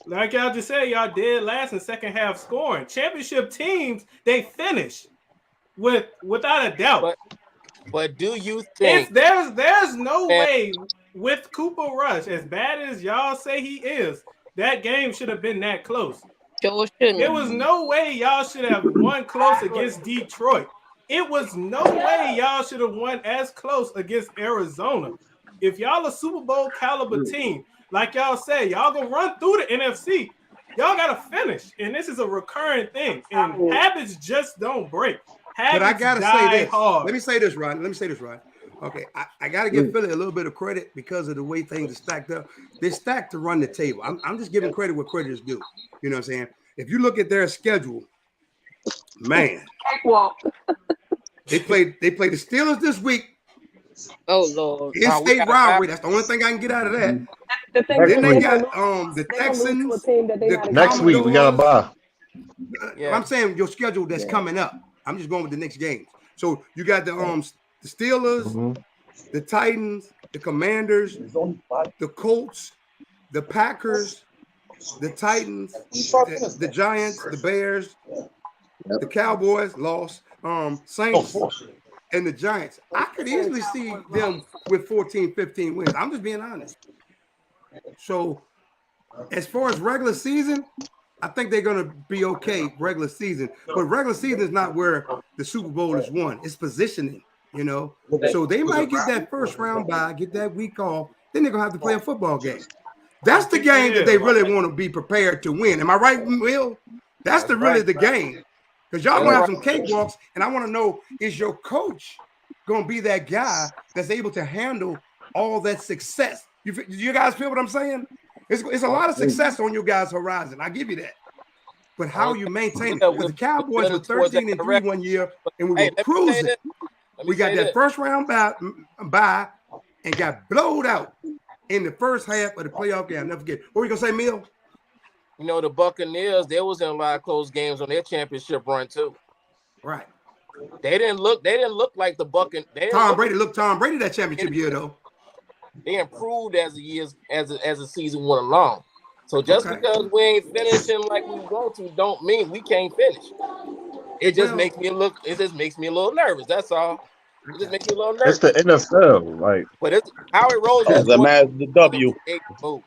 Like y'all just said, y'all dead last in second half scoring. Championship teams, they finish without a doubt. But do you think there's no way with Cooper Rush, as bad as y'all say he is, that game should have been that close? Sure shouldn't. There was no way y'all should have won close against Detroit. It was no way y'all should have won as close against Arizona. If y'all a Super Bowl caliber team, like y'all say, y'all gonna run through the NFC. Y'all gotta finish, and this is a recurring thing. And habits just don't break. But I gotta say this. Let me say this, Rod. Okay, I gotta give Philly a little bit of credit because of the way things are stacked up. They're stacked to run the table. I'm just giving credit where credit is due. You know what I'm saying? If you look at their schedule, man, they played the Steelers this week. Oh Lord, in-state rivalry. That's the only thing I can get out of that. Then they got the Texans. Next week we got a bye. I'm saying your schedule that's coming up. I'm just going with the next games. So you got the Steelers, the Titans, the Commanders, the Colts, the Packers, the Titans, the Giants, the Bears, the Cowboys lost, Saints, and the Giants. I could easily see them with 14, 15 wins. I'm just being honest. So as far as regular season, I think they're going to be okay regular season. But regular season is not where the Super Bowl is won. It's positioning, you know. So they might get that first round bye, get that week off. Then they're going to have to play a football game. That's the game that they really want to be prepared to win. Am I right, Will? That's really the game. Because y'all going to have some cakewalks, and I want to know, is your coach going to be that guy that's able to handle all that success? You guys feel what I'm saying? It's a lot of success on your guys' horizon. I give you that. But how you maintain it? Because the Cowboys were 13-3 1 year, and we were cruising. We got that first round bye and got blowed out in the first half of the playoff game. I'll never forget. What were you gonna say, Mill? You know, the Buccaneers, they was in a lot of close games on their championship run too. Right. They didn't look like the Buccaneers. Tom Brady that championship year though. They improved as the season went along. So just because we ain't finishing like we want to, don't mean we can't finish. It just makes me a little nervous. That's all. It just makes me a little nervous. It's the NFL, like. But it's Howie Roseman As a man, the W. Move.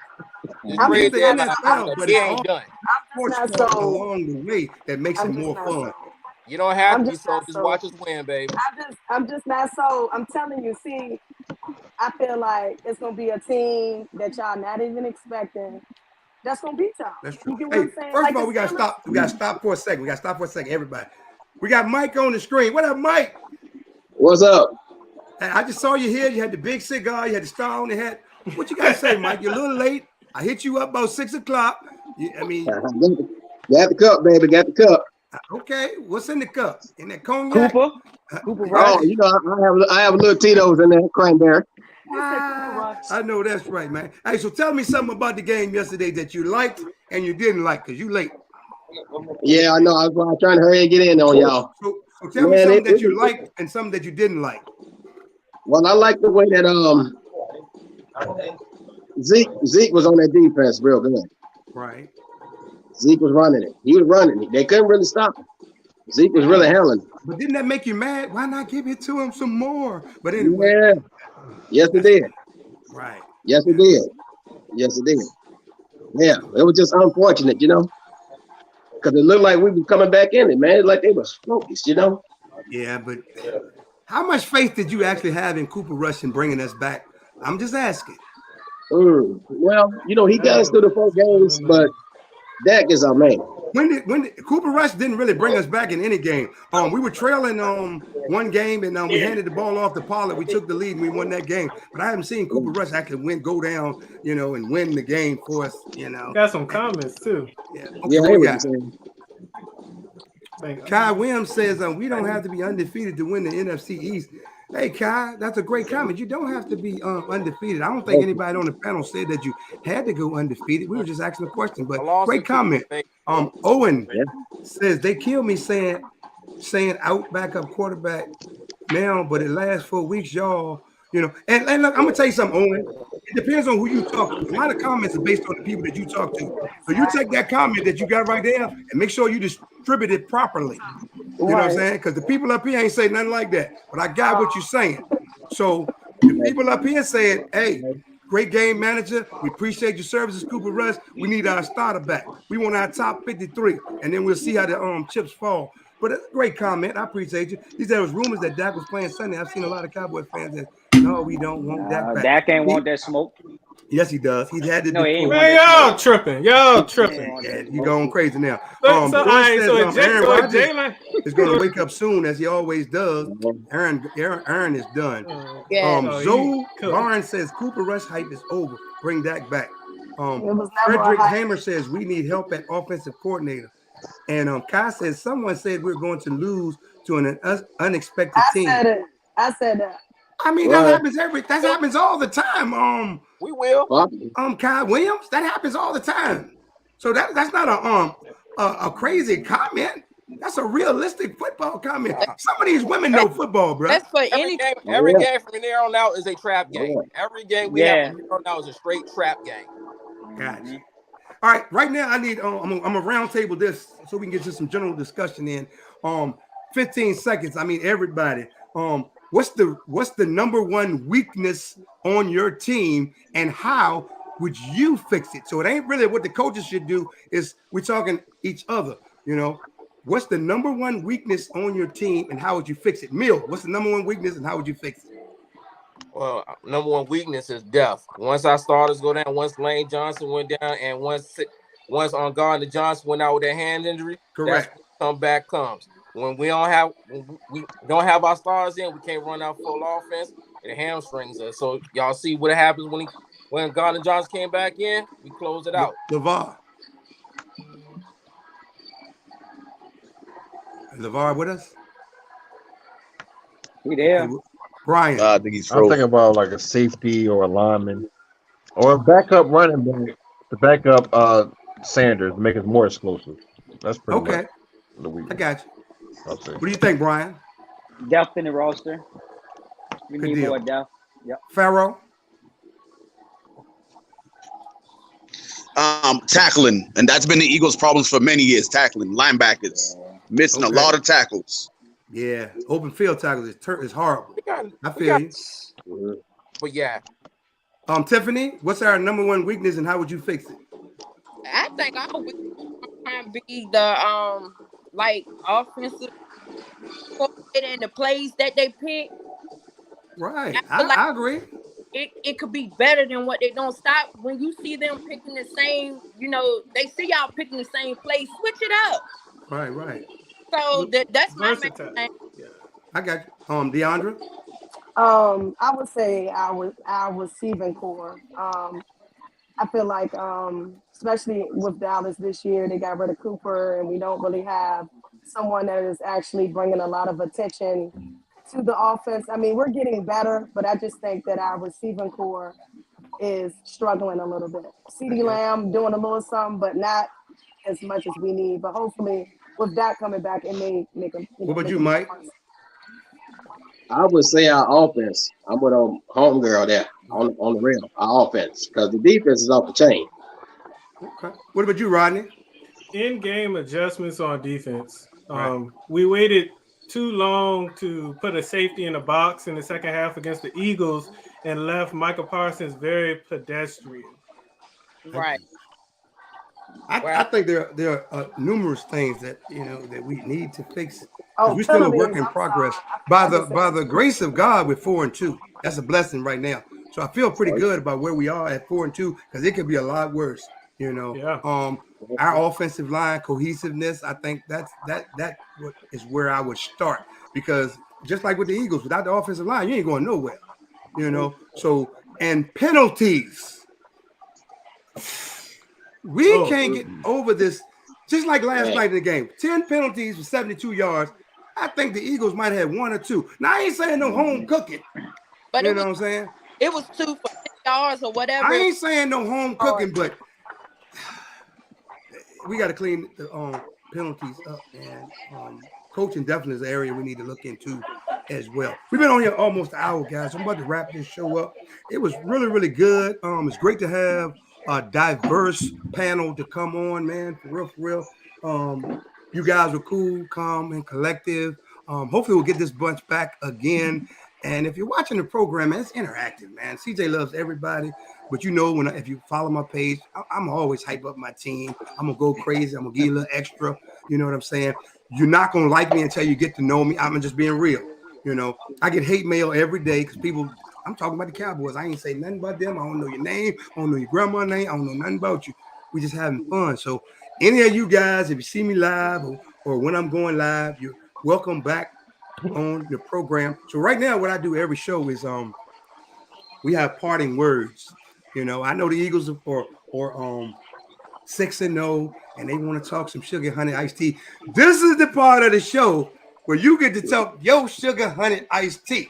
I'm just the NFL, but he it's ain't all done. sports talk along the way that makes it more fun. You don't have to be so. Just watch us win, baby. I'm just not so. I'm telling you. See, I feel like it's gonna be a team that y'all not even expecting. That's gonna beat y'all. That's true. You get Hey, what I'm saying? first Like, of all, we gotta stop. We gotta stop for a second. Everybody. We got Mike on the screen. What up, Mike? What's up? I just saw you here. You had the big cigar. You had the star on the hat. What you gotta say, Mike? You're a little late. I hit you up about 6 o'clock. I mean, got the cup, baby. Got the cup. Okay, what's in the cup? In that cognac? Cooper Oh, you know, I have a little Tito's in there, cranberry. I know that's right, man. Hey, so tell me something about the game yesterday that you liked and you didn't like because you late. Yeah, I know. I was trying to hurry and get in on y'all. So tell me something that you liked and something that you didn't like. Well, I like the way that Zeke was on that defense real good. Right. Zeke was running it. He was running it. They couldn't really stop him. Zeke was really handling it. But didn't that make you mad? Why not give it to him some more? But anyway. Yeah. Yes, it did. Right. Yes, it did. Yes, it did. Yeah, it was just unfortunate, you know, because it looked like we were coming back in it, man. Like they was focused, you know. Yeah, but how much faith did you actually have in Cooper Rush and bringing us back? I'm just asking. Well, you know, he got us through the 4 games, but Dak is our man. When did Cooper Rush didn't really bring us back in any game. We were trailing one game and we handed the ball off to Pollard. We took the lead and we won that game. But I haven't seen Cooper Rush actually go down, you know, and win the game for us, you know. Got some comments too. Yeah. Okay, what we got? Kai Williams says we don't have to be undefeated to win the NFC East. Hey, Kai, that's a great comment. You don't have to be undefeated. I don't think anybody on the panel said that you had to go undefeated. We were just asking a question, but great comment. Owen says they killed me saying out backup quarterback now, but it lasts 4 weeks, y'all. You know, and look, I'm gonna tell you something, Owen. It depends on who you talk to. A lot of comments are based on the people that you talk to. So you take that comment that you got right there and make sure you distribute it properly. You know what I'm saying? Because the people up here ain't saying nothing like that. But I got what you're saying. So the people up here said, hey, great game manager. We appreciate your services, Cooper Rush. We need our starter back. We want our top 53. And then we'll see how the chips fall. But it's a great comment. I appreciate you. He said there was rumors that Dak was playing Sunday. I've seen a lot of Cowboys fans that, no, we don't want Dak back. Dak ain't want that smoke. Yes, he does. He had to. No, do man, y'all tripping. Y'all tripping. Yeah, you going crazy now. Jalen is going to wake up soon, as he always does. Aaron is done. Zoe Barnes says Cooper Rush hype is over. Bring Dak back. Frederick Hammer says we need help at offensive coordinator. And Kai says someone said we're going to lose to an unexpected team. I said that. I mean, that happens all the time. We will. Kai Williams, that happens all the time. So that's not a crazy comment. That's a realistic football comment. Some of these women know football, bro. That's for every game from here on out is a trap game. Every game we have from here on out is a straight trap game. Gotcha. All right, right now I need I'm a round table this so we can get to some general discussion in. 15 seconds. I mean, everybody. What's the number one weakness on your team, and how would you fix it? So it ain't really what the coaches should do. Is we're talking each other. You know, what's the number one weakness on your team, and how would you fix it? Mill, what's the number one weakness, and how would you fix it? Well, number one weakness is depth. Once our starters go down, once Lane Johnson went down, and once on Gardner Johnson went out with that hand injury, correct. That's when comeback comes. When we don't have our stars in, we can't run our full offense. It hamstrings us. So y'all see what happens when Gardner Johnson came back in, we close it out. LeVar with us? He there. Brian. I think I'm thinking about like a safety or a lineman or a backup running back to back up Sanders, make it more explosive. That's pretty much the weakness. I got you. What do you think, Brian? Depth in the roster. We Good need deal. more depth. Yep. Pharaoh. Tackling, and that's been the Eagles' problems for many years. Tackling linebackers missing a Okay. lot of tackles. Yeah, open field tackles is horrible. I feel you. But yeah, Tiffany, what's our number one weakness and how would you fix it? I think I would be the like offensive coordinator and the plays that they pick. Right, I feel like I agree. it could be better than what they don't stop when you see them picking the same. They see y'all picking the same play. Switch it up. Right. So that's my main Versatile. thing. Yeah. I got you. Deandra. I would say our receiving core. I feel like, especially with Dallas this year, they got rid of Cooper, and we don't really have someone that is actually bringing a lot of attention to the offense. I mean, we're getting better, but I just think that our receiving core is struggling a little bit. CeeDee Lamb doing a little something, but not as much as we need. But hopefully, with that coming back, it may make a. What about make you, a Mike? difference. I would say our offense. I'm with homegirl there on the real. Our offense, because the defense is off the chain. Okay. What about you, Rodney? In-game adjustments on defense. Right. We waited too long to put a safety in the box in the second half against the Eagles and left Michael Parsons very pedestrian. Right. I think there are numerous things that that we need to fix Oh, because we're still a penalties. work in I'm progress. sorry. By I just said the grace of God, we're 4-2. That's a blessing right now. So I feel pretty good about where we are at 4-2 because it could be a lot worse. Yeah. Our offensive line cohesiveness. I think that is where I would start because just like with the Eagles, without the offensive line, you ain't going nowhere. So and penalties. We can't get over this. Just like last night in the game, 10 penalties for 72 yards. I think the Eagles might have 1 or 2. Now, I ain't saying no home cooking. But You know what I'm saying? It was 2 for 6 yards or whatever. I ain't saying no home cooking, but we got to clean the penalties up. And coaching definitely is an area we need to look into as well. We've been on here almost an hour, guys. I'm about to wrap this show up. It was really, really good. It's great to have a diverse panel to come on, man. For real. You guys were cool, calm, and collective. Hopefully we'll get this bunch back again. And if you're watching the program, man, it's interactive, man. CJ loves everybody. But if you follow my page, I'm always hype up my team. I'm going to go crazy. I'm going to give you a little extra. You know what I'm saying? You're not going to like me until you get to know me. I'm just being real. I get hate mail every day because I'm talking about the Cowboys. I ain't say nothing about them. I don't know your name. I don't know your grandma's name. I don't know nothing about you. We just having fun. So any of you guys, if you see me live or when I'm going live, you're welcome back on the program. So right now, what I do every show is we have parting words. I know the Eagles are 6-0, and they want to talk some sugar honey iced tea. This is the part of the show where you get to talk your sugar honey iced tea.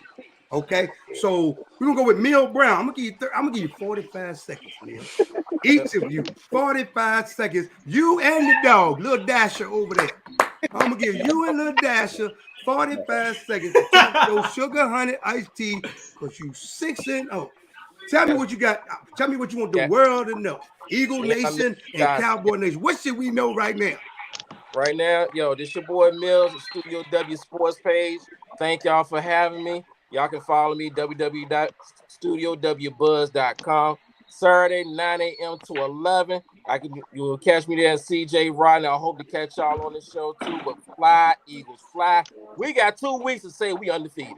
Okay, so we're gonna go with Neil Brown. I'm gonna give you 45 seconds, Neil. Each of you 45 seconds. You and the dog, little Dasher over there. I'm gonna give you and little Dasher 45 seconds to talk your sugar honey iced tea because you 6-0. Tell me what you got. Tell me what you want the world to know. Eagle Nation and Cowboy Nation. What should we know right now? Right now, this your boy Mills, the Studio W Sports page. Thank y'all for having me. Y'all can follow me, www.studiowbuzz.com. Saturday, 9 a.m. to 11. You will catch me there at CJ Rodney. I hope to catch y'all on the show too. But fly, Eagles, fly. We got 2 weeks to say we undefeated.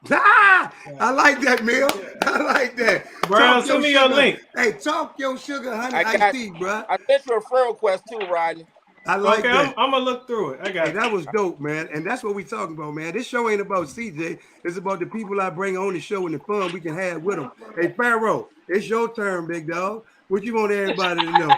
I like that, Mill. I like that. Bro, send me your link. Hey, talk your sugar honey iced tea, bro. I sent you a friend request too, Rodney. I like that. I'm gonna look through it. I got it. That was dope, man. And that's what we talking about, man. This show ain't about CJ. It's about the people I bring on the show and the fun we can have with them. Hey, Pharaoh, it's your turn, big dog. What you want everybody to know?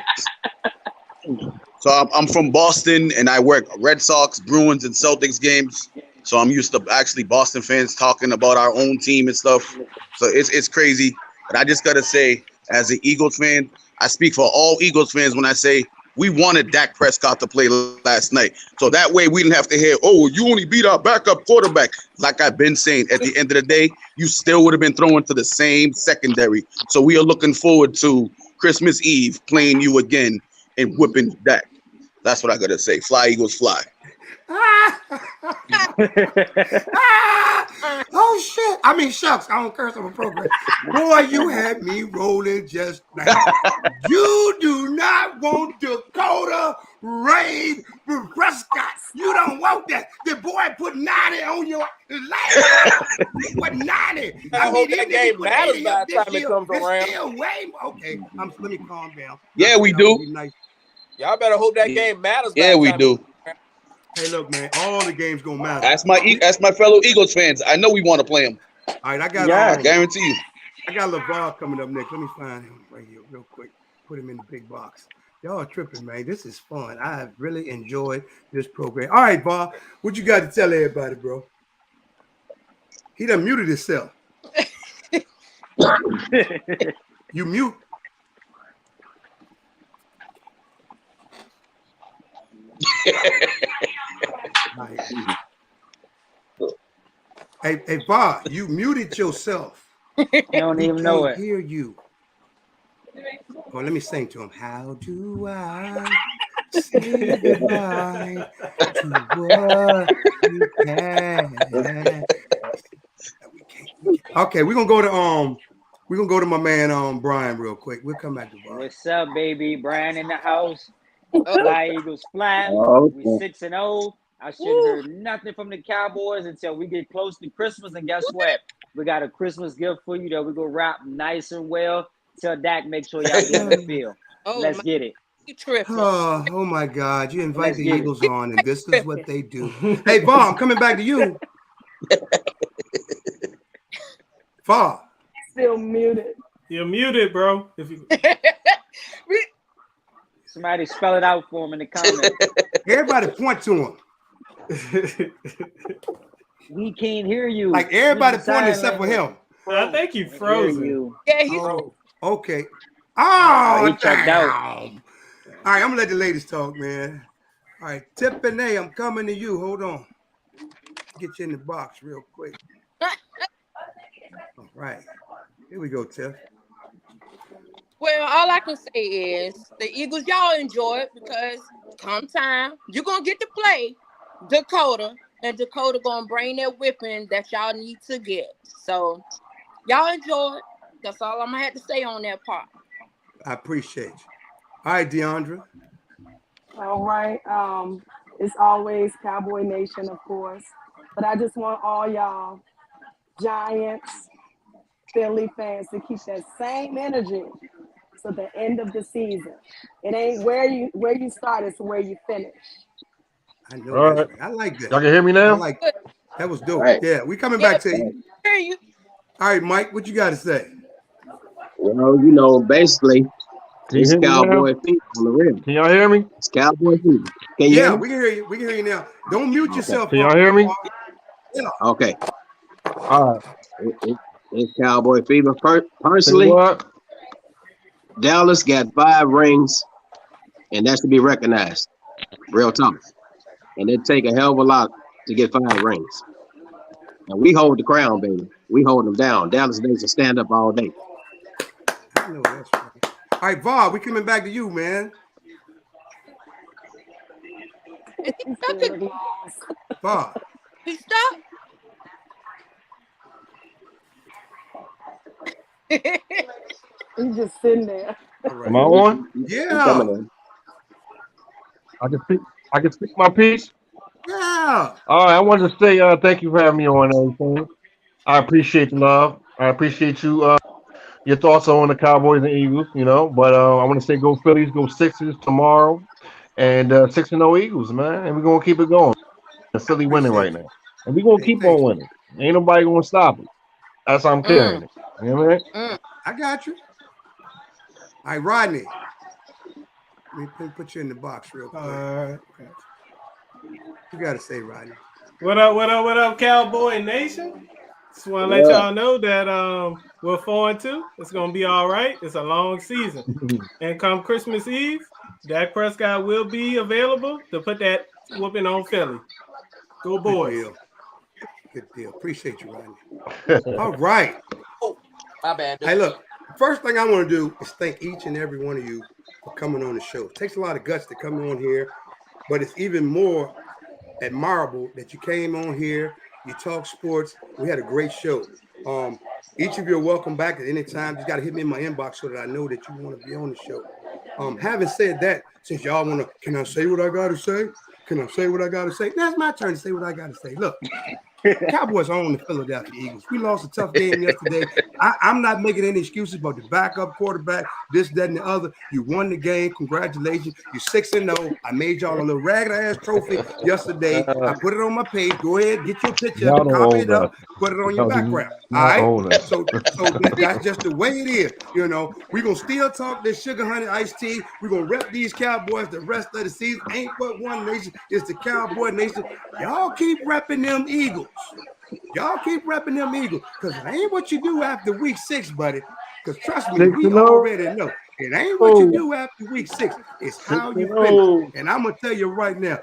So I'm from Boston, and I work Red Sox, Bruins, and Celtics games. So I'm used to actually Boston fans talking about our own team and stuff. So it's crazy. But I just gotta say, as an Eagles fan, I speak for all Eagles fans when I say We wanted Dak Prescott to play last night. So that way we didn't have to hear, oh, you only beat our backup quarterback. Like I've been saying, at the end of the day, you still would have been throwing to the same secondary. So we are looking forward to Christmas Eve playing you again and whipping Dak. That's what I got to say. Fly, Eagles, fly. Oh shit! I mean, shucks. I don't curse on the program. Boy, you had me rolling just now. You do not want Dakota Rain Prescott. You don't want that. The boy put 90 on your last. What 90? I I mean, hope he that didn't game put matters 80 by up the this time it year. comes It's around. still way. Okay, let me calm down. Yeah, we do. Nice. Y'all better hope that game matters. Yeah, we do. Hey, look, man, all the games gonna matter. That's my fellow Eagles fans. I know we want to play them. All right, I got I guarantee you. I got LeVar coming up next. Let me find him right here real quick. Put him in the big box. Y'all are tripping, man. This is fun. I have really enjoyed this program. All right, Var, what you got to tell everybody, bro? He done muted himself. You mute. Hey, Var, you muted yourself. I don't even know it. Hear you. Oh, let me sing to him. How do I say goodbye to what you had? Okay, we're gonna go to my man Brian real quick. We'll come back to Brian. What's up, baby? Brian in the house. Fly Eagles fly. We 6-0. I shouldn't heard nothing from the Cowboys until we get close to Christmas. And guess what? We got a Christmas gift for you that we're gonna wrap nice and well. Tell Dak, make sure y'all get the feel. Let's get it. Oh my God! You invite the Eagles on, and this is what they do. Hey, Vaughn, I'm coming back to you. Vaughn, still muted. You're muted, bro. If you somebody spell it out for him in the comments. Everybody point to him. We can't hear you. Like everybody pointed except for him. I think you frozen. Yeah, he's okay. Oh, he checked out. All right, I'm gonna let the ladies talk, man. All right, Tiffany, I'm coming to you. Hold on. Get you in the box real quick. All right. Here we go, Tiff. Well, all I can say is the Eagles, y'all enjoy it because come time, you're gonna get to play Dakota, and Dakota gonna bring that whipping that y'all need to get. So y'all enjoy it. That's all I'm gonna have to say on that part. I appreciate you. All right, Deandra. All right. It's always Cowboy Nation, of course. But I just want all y'all Giants, Philly fans to keep that same energy to the end of the season. It ain't where you start, it's where you finish. I know that's right. I like that. Y'all can hear me now? I like that. That was dope. Right. Yeah, we coming back to you. Hear you. All right, Mike, what you got to say? Well, basically, it's Cowboy fever on the rim. Can y'all hear me? It's Cowboy fever. Can you hear me? We can hear you. We can hear you now. Don't mute yourself. Can y'all hear me? Yeah. Okay. All right. It's Cowboy fever. Personally, Dallas got 5 rings, and that should be recognized. Real talk. And it take a hell of a lot to get 5 rings. And we hold the crown, baby. We hold them down. Dallas needs to stand up all day. I know that's right. All right, Var, we coming back to you, man. Var. He stuck. He's just sitting there. Right. Am I on? Yeah. I can speak my piece. Yeah. All right. I wanted to say thank you for having me on everything. I appreciate the love. I appreciate you. Your thoughts on the Cowboys and Eagles, But I want to say go Phillies, go Sixers tomorrow, and 6-0 Eagles, man. And we're gonna keep it going. The Philly winning right now, and we're gonna keep on winning. Ain't nobody gonna stop it. That's how I'm carrying it. You know what I mean? I got you. All right, Rodney. Let me put you in the box real quick. You got to say, Rodney. What up, Cowboy Nation? Just want to let y'all know that we're 4-2. It's gonna be all right. It's a long season, and come Christmas Eve, Dak Prescott will be available to put that whooping on Philly. Go Good boys. deal. Good deal. Appreciate you, Rodney. All right. My bad. Hey, look, first thing I want to do is thank each and every one of you for coming on the show. It takes a lot of guts to come on here, but it's even more admirable that you came on here. You talk sports. We had a great show. Each of you are welcome back at any time. You got to hit me in my inbox so that I know that you want to be on the show. Having said that, since y'all want to, can I say what I got to say? Can I say what I got to say? Now it's my turn to say what I got to say. Look, Cowboys own the Philadelphia Eagles. We lost a tough game yesterday. I'm not making any excuses about the backup quarterback, this, that, and the other. You won the game. Congratulations. You're 6-0. I made y'all a little ragged-ass trophy yesterday. I put it on my page. Go ahead, get your picture Y'all up, don't copy own it up, us. put it on your Y'all do background. not All right? own us. So that's just the way it is. You know, we're going to still talk this sugar honey iced tea. We're going to rep these Cowboys the rest of the season. Ain't but one nation. It's the Cowboy Nation. Y'all keep repping them Eagles. Y'all keep repping them Eagles, because it ain't what you do after week 6, buddy. Because trust me, we 6-0. already know. It ain't what you do after week 6. It's how you finish. And I'm going to tell you right now,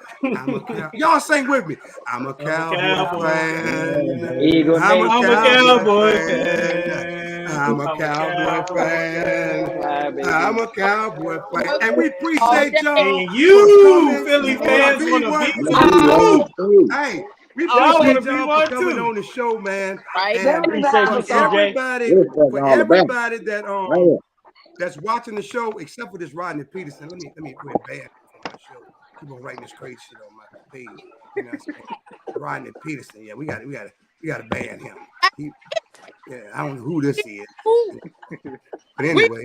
y'all sing with me. I'm a Cowboy fan. Eagle I'm a I'm a Nation. Cowboy Cowboy fan. fan. I'm a Cowboy fan. Fly, baby. I'm a Cowboy fan. And we All appreciate day. y'all And for you, coming Philly on fans, want to be B1. Let's be one too. too. Hey, we I want to appreciate be y'all one for coming too. on the show, man. Right? They And don't even Appreciate have you, a for song. CJ. everybody that Right that's watching the show, except for this Rodney Peterson. Let me go ahead and ban him from my show. Keep on writing this crazy shit on my page. You know what I'm saying? Rodney Peterson. Yeah, we got to ban him. I don't know who this is. Ooh, But we anyway.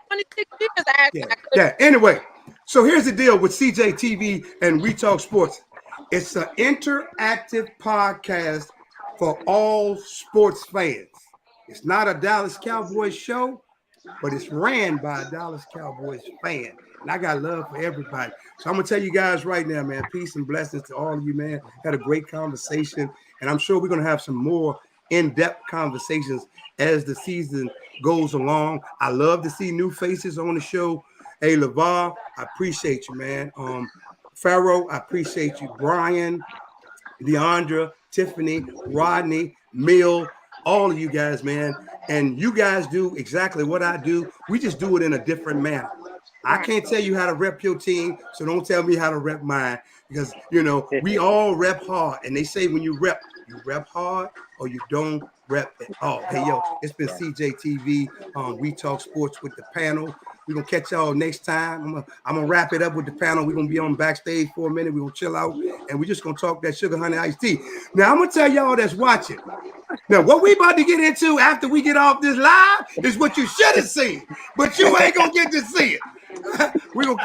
26 years. I Yeah. Anyway, so here's the deal with CJ TV and We Talk Sports. It's an interactive podcast for all sports fans. It's not a Dallas Cowboys show, but it's ran by a Dallas Cowboys fan. And I got love for everybody. So I'm going to tell you guys right now, man, peace and blessings to all of you, man. Had a great conversation. And I'm sure we're going to have some more in-depth conversations as the season goes along. I love to see new faces on the show. Hey, LeVar, I appreciate you, man. Pharaoh, I appreciate you. Brian, Deandra, Tiffany, Rodney, Mill, all of you guys, man. And you guys do exactly what I do. We just do it in a different manner. I can't tell you how to rep your team, so don't tell me how to rep mine, because, you know, we all rep hard. And they say when you rep hard or you don't rep at all. Hey, yo, it's been CJ TV. We Talk Sports with the panel. We're going to catch y'all next time. I'm going to wrap it up with the panel. We're going to be on backstage for a minute. We're going to chill out, and we're just going to talk that sugar honey iced tea. Now, I'm going to tell y'all that's watching. Now, what we about to get into after we get off this live is what you should have seen, but you ain't going to get to see it. We're going to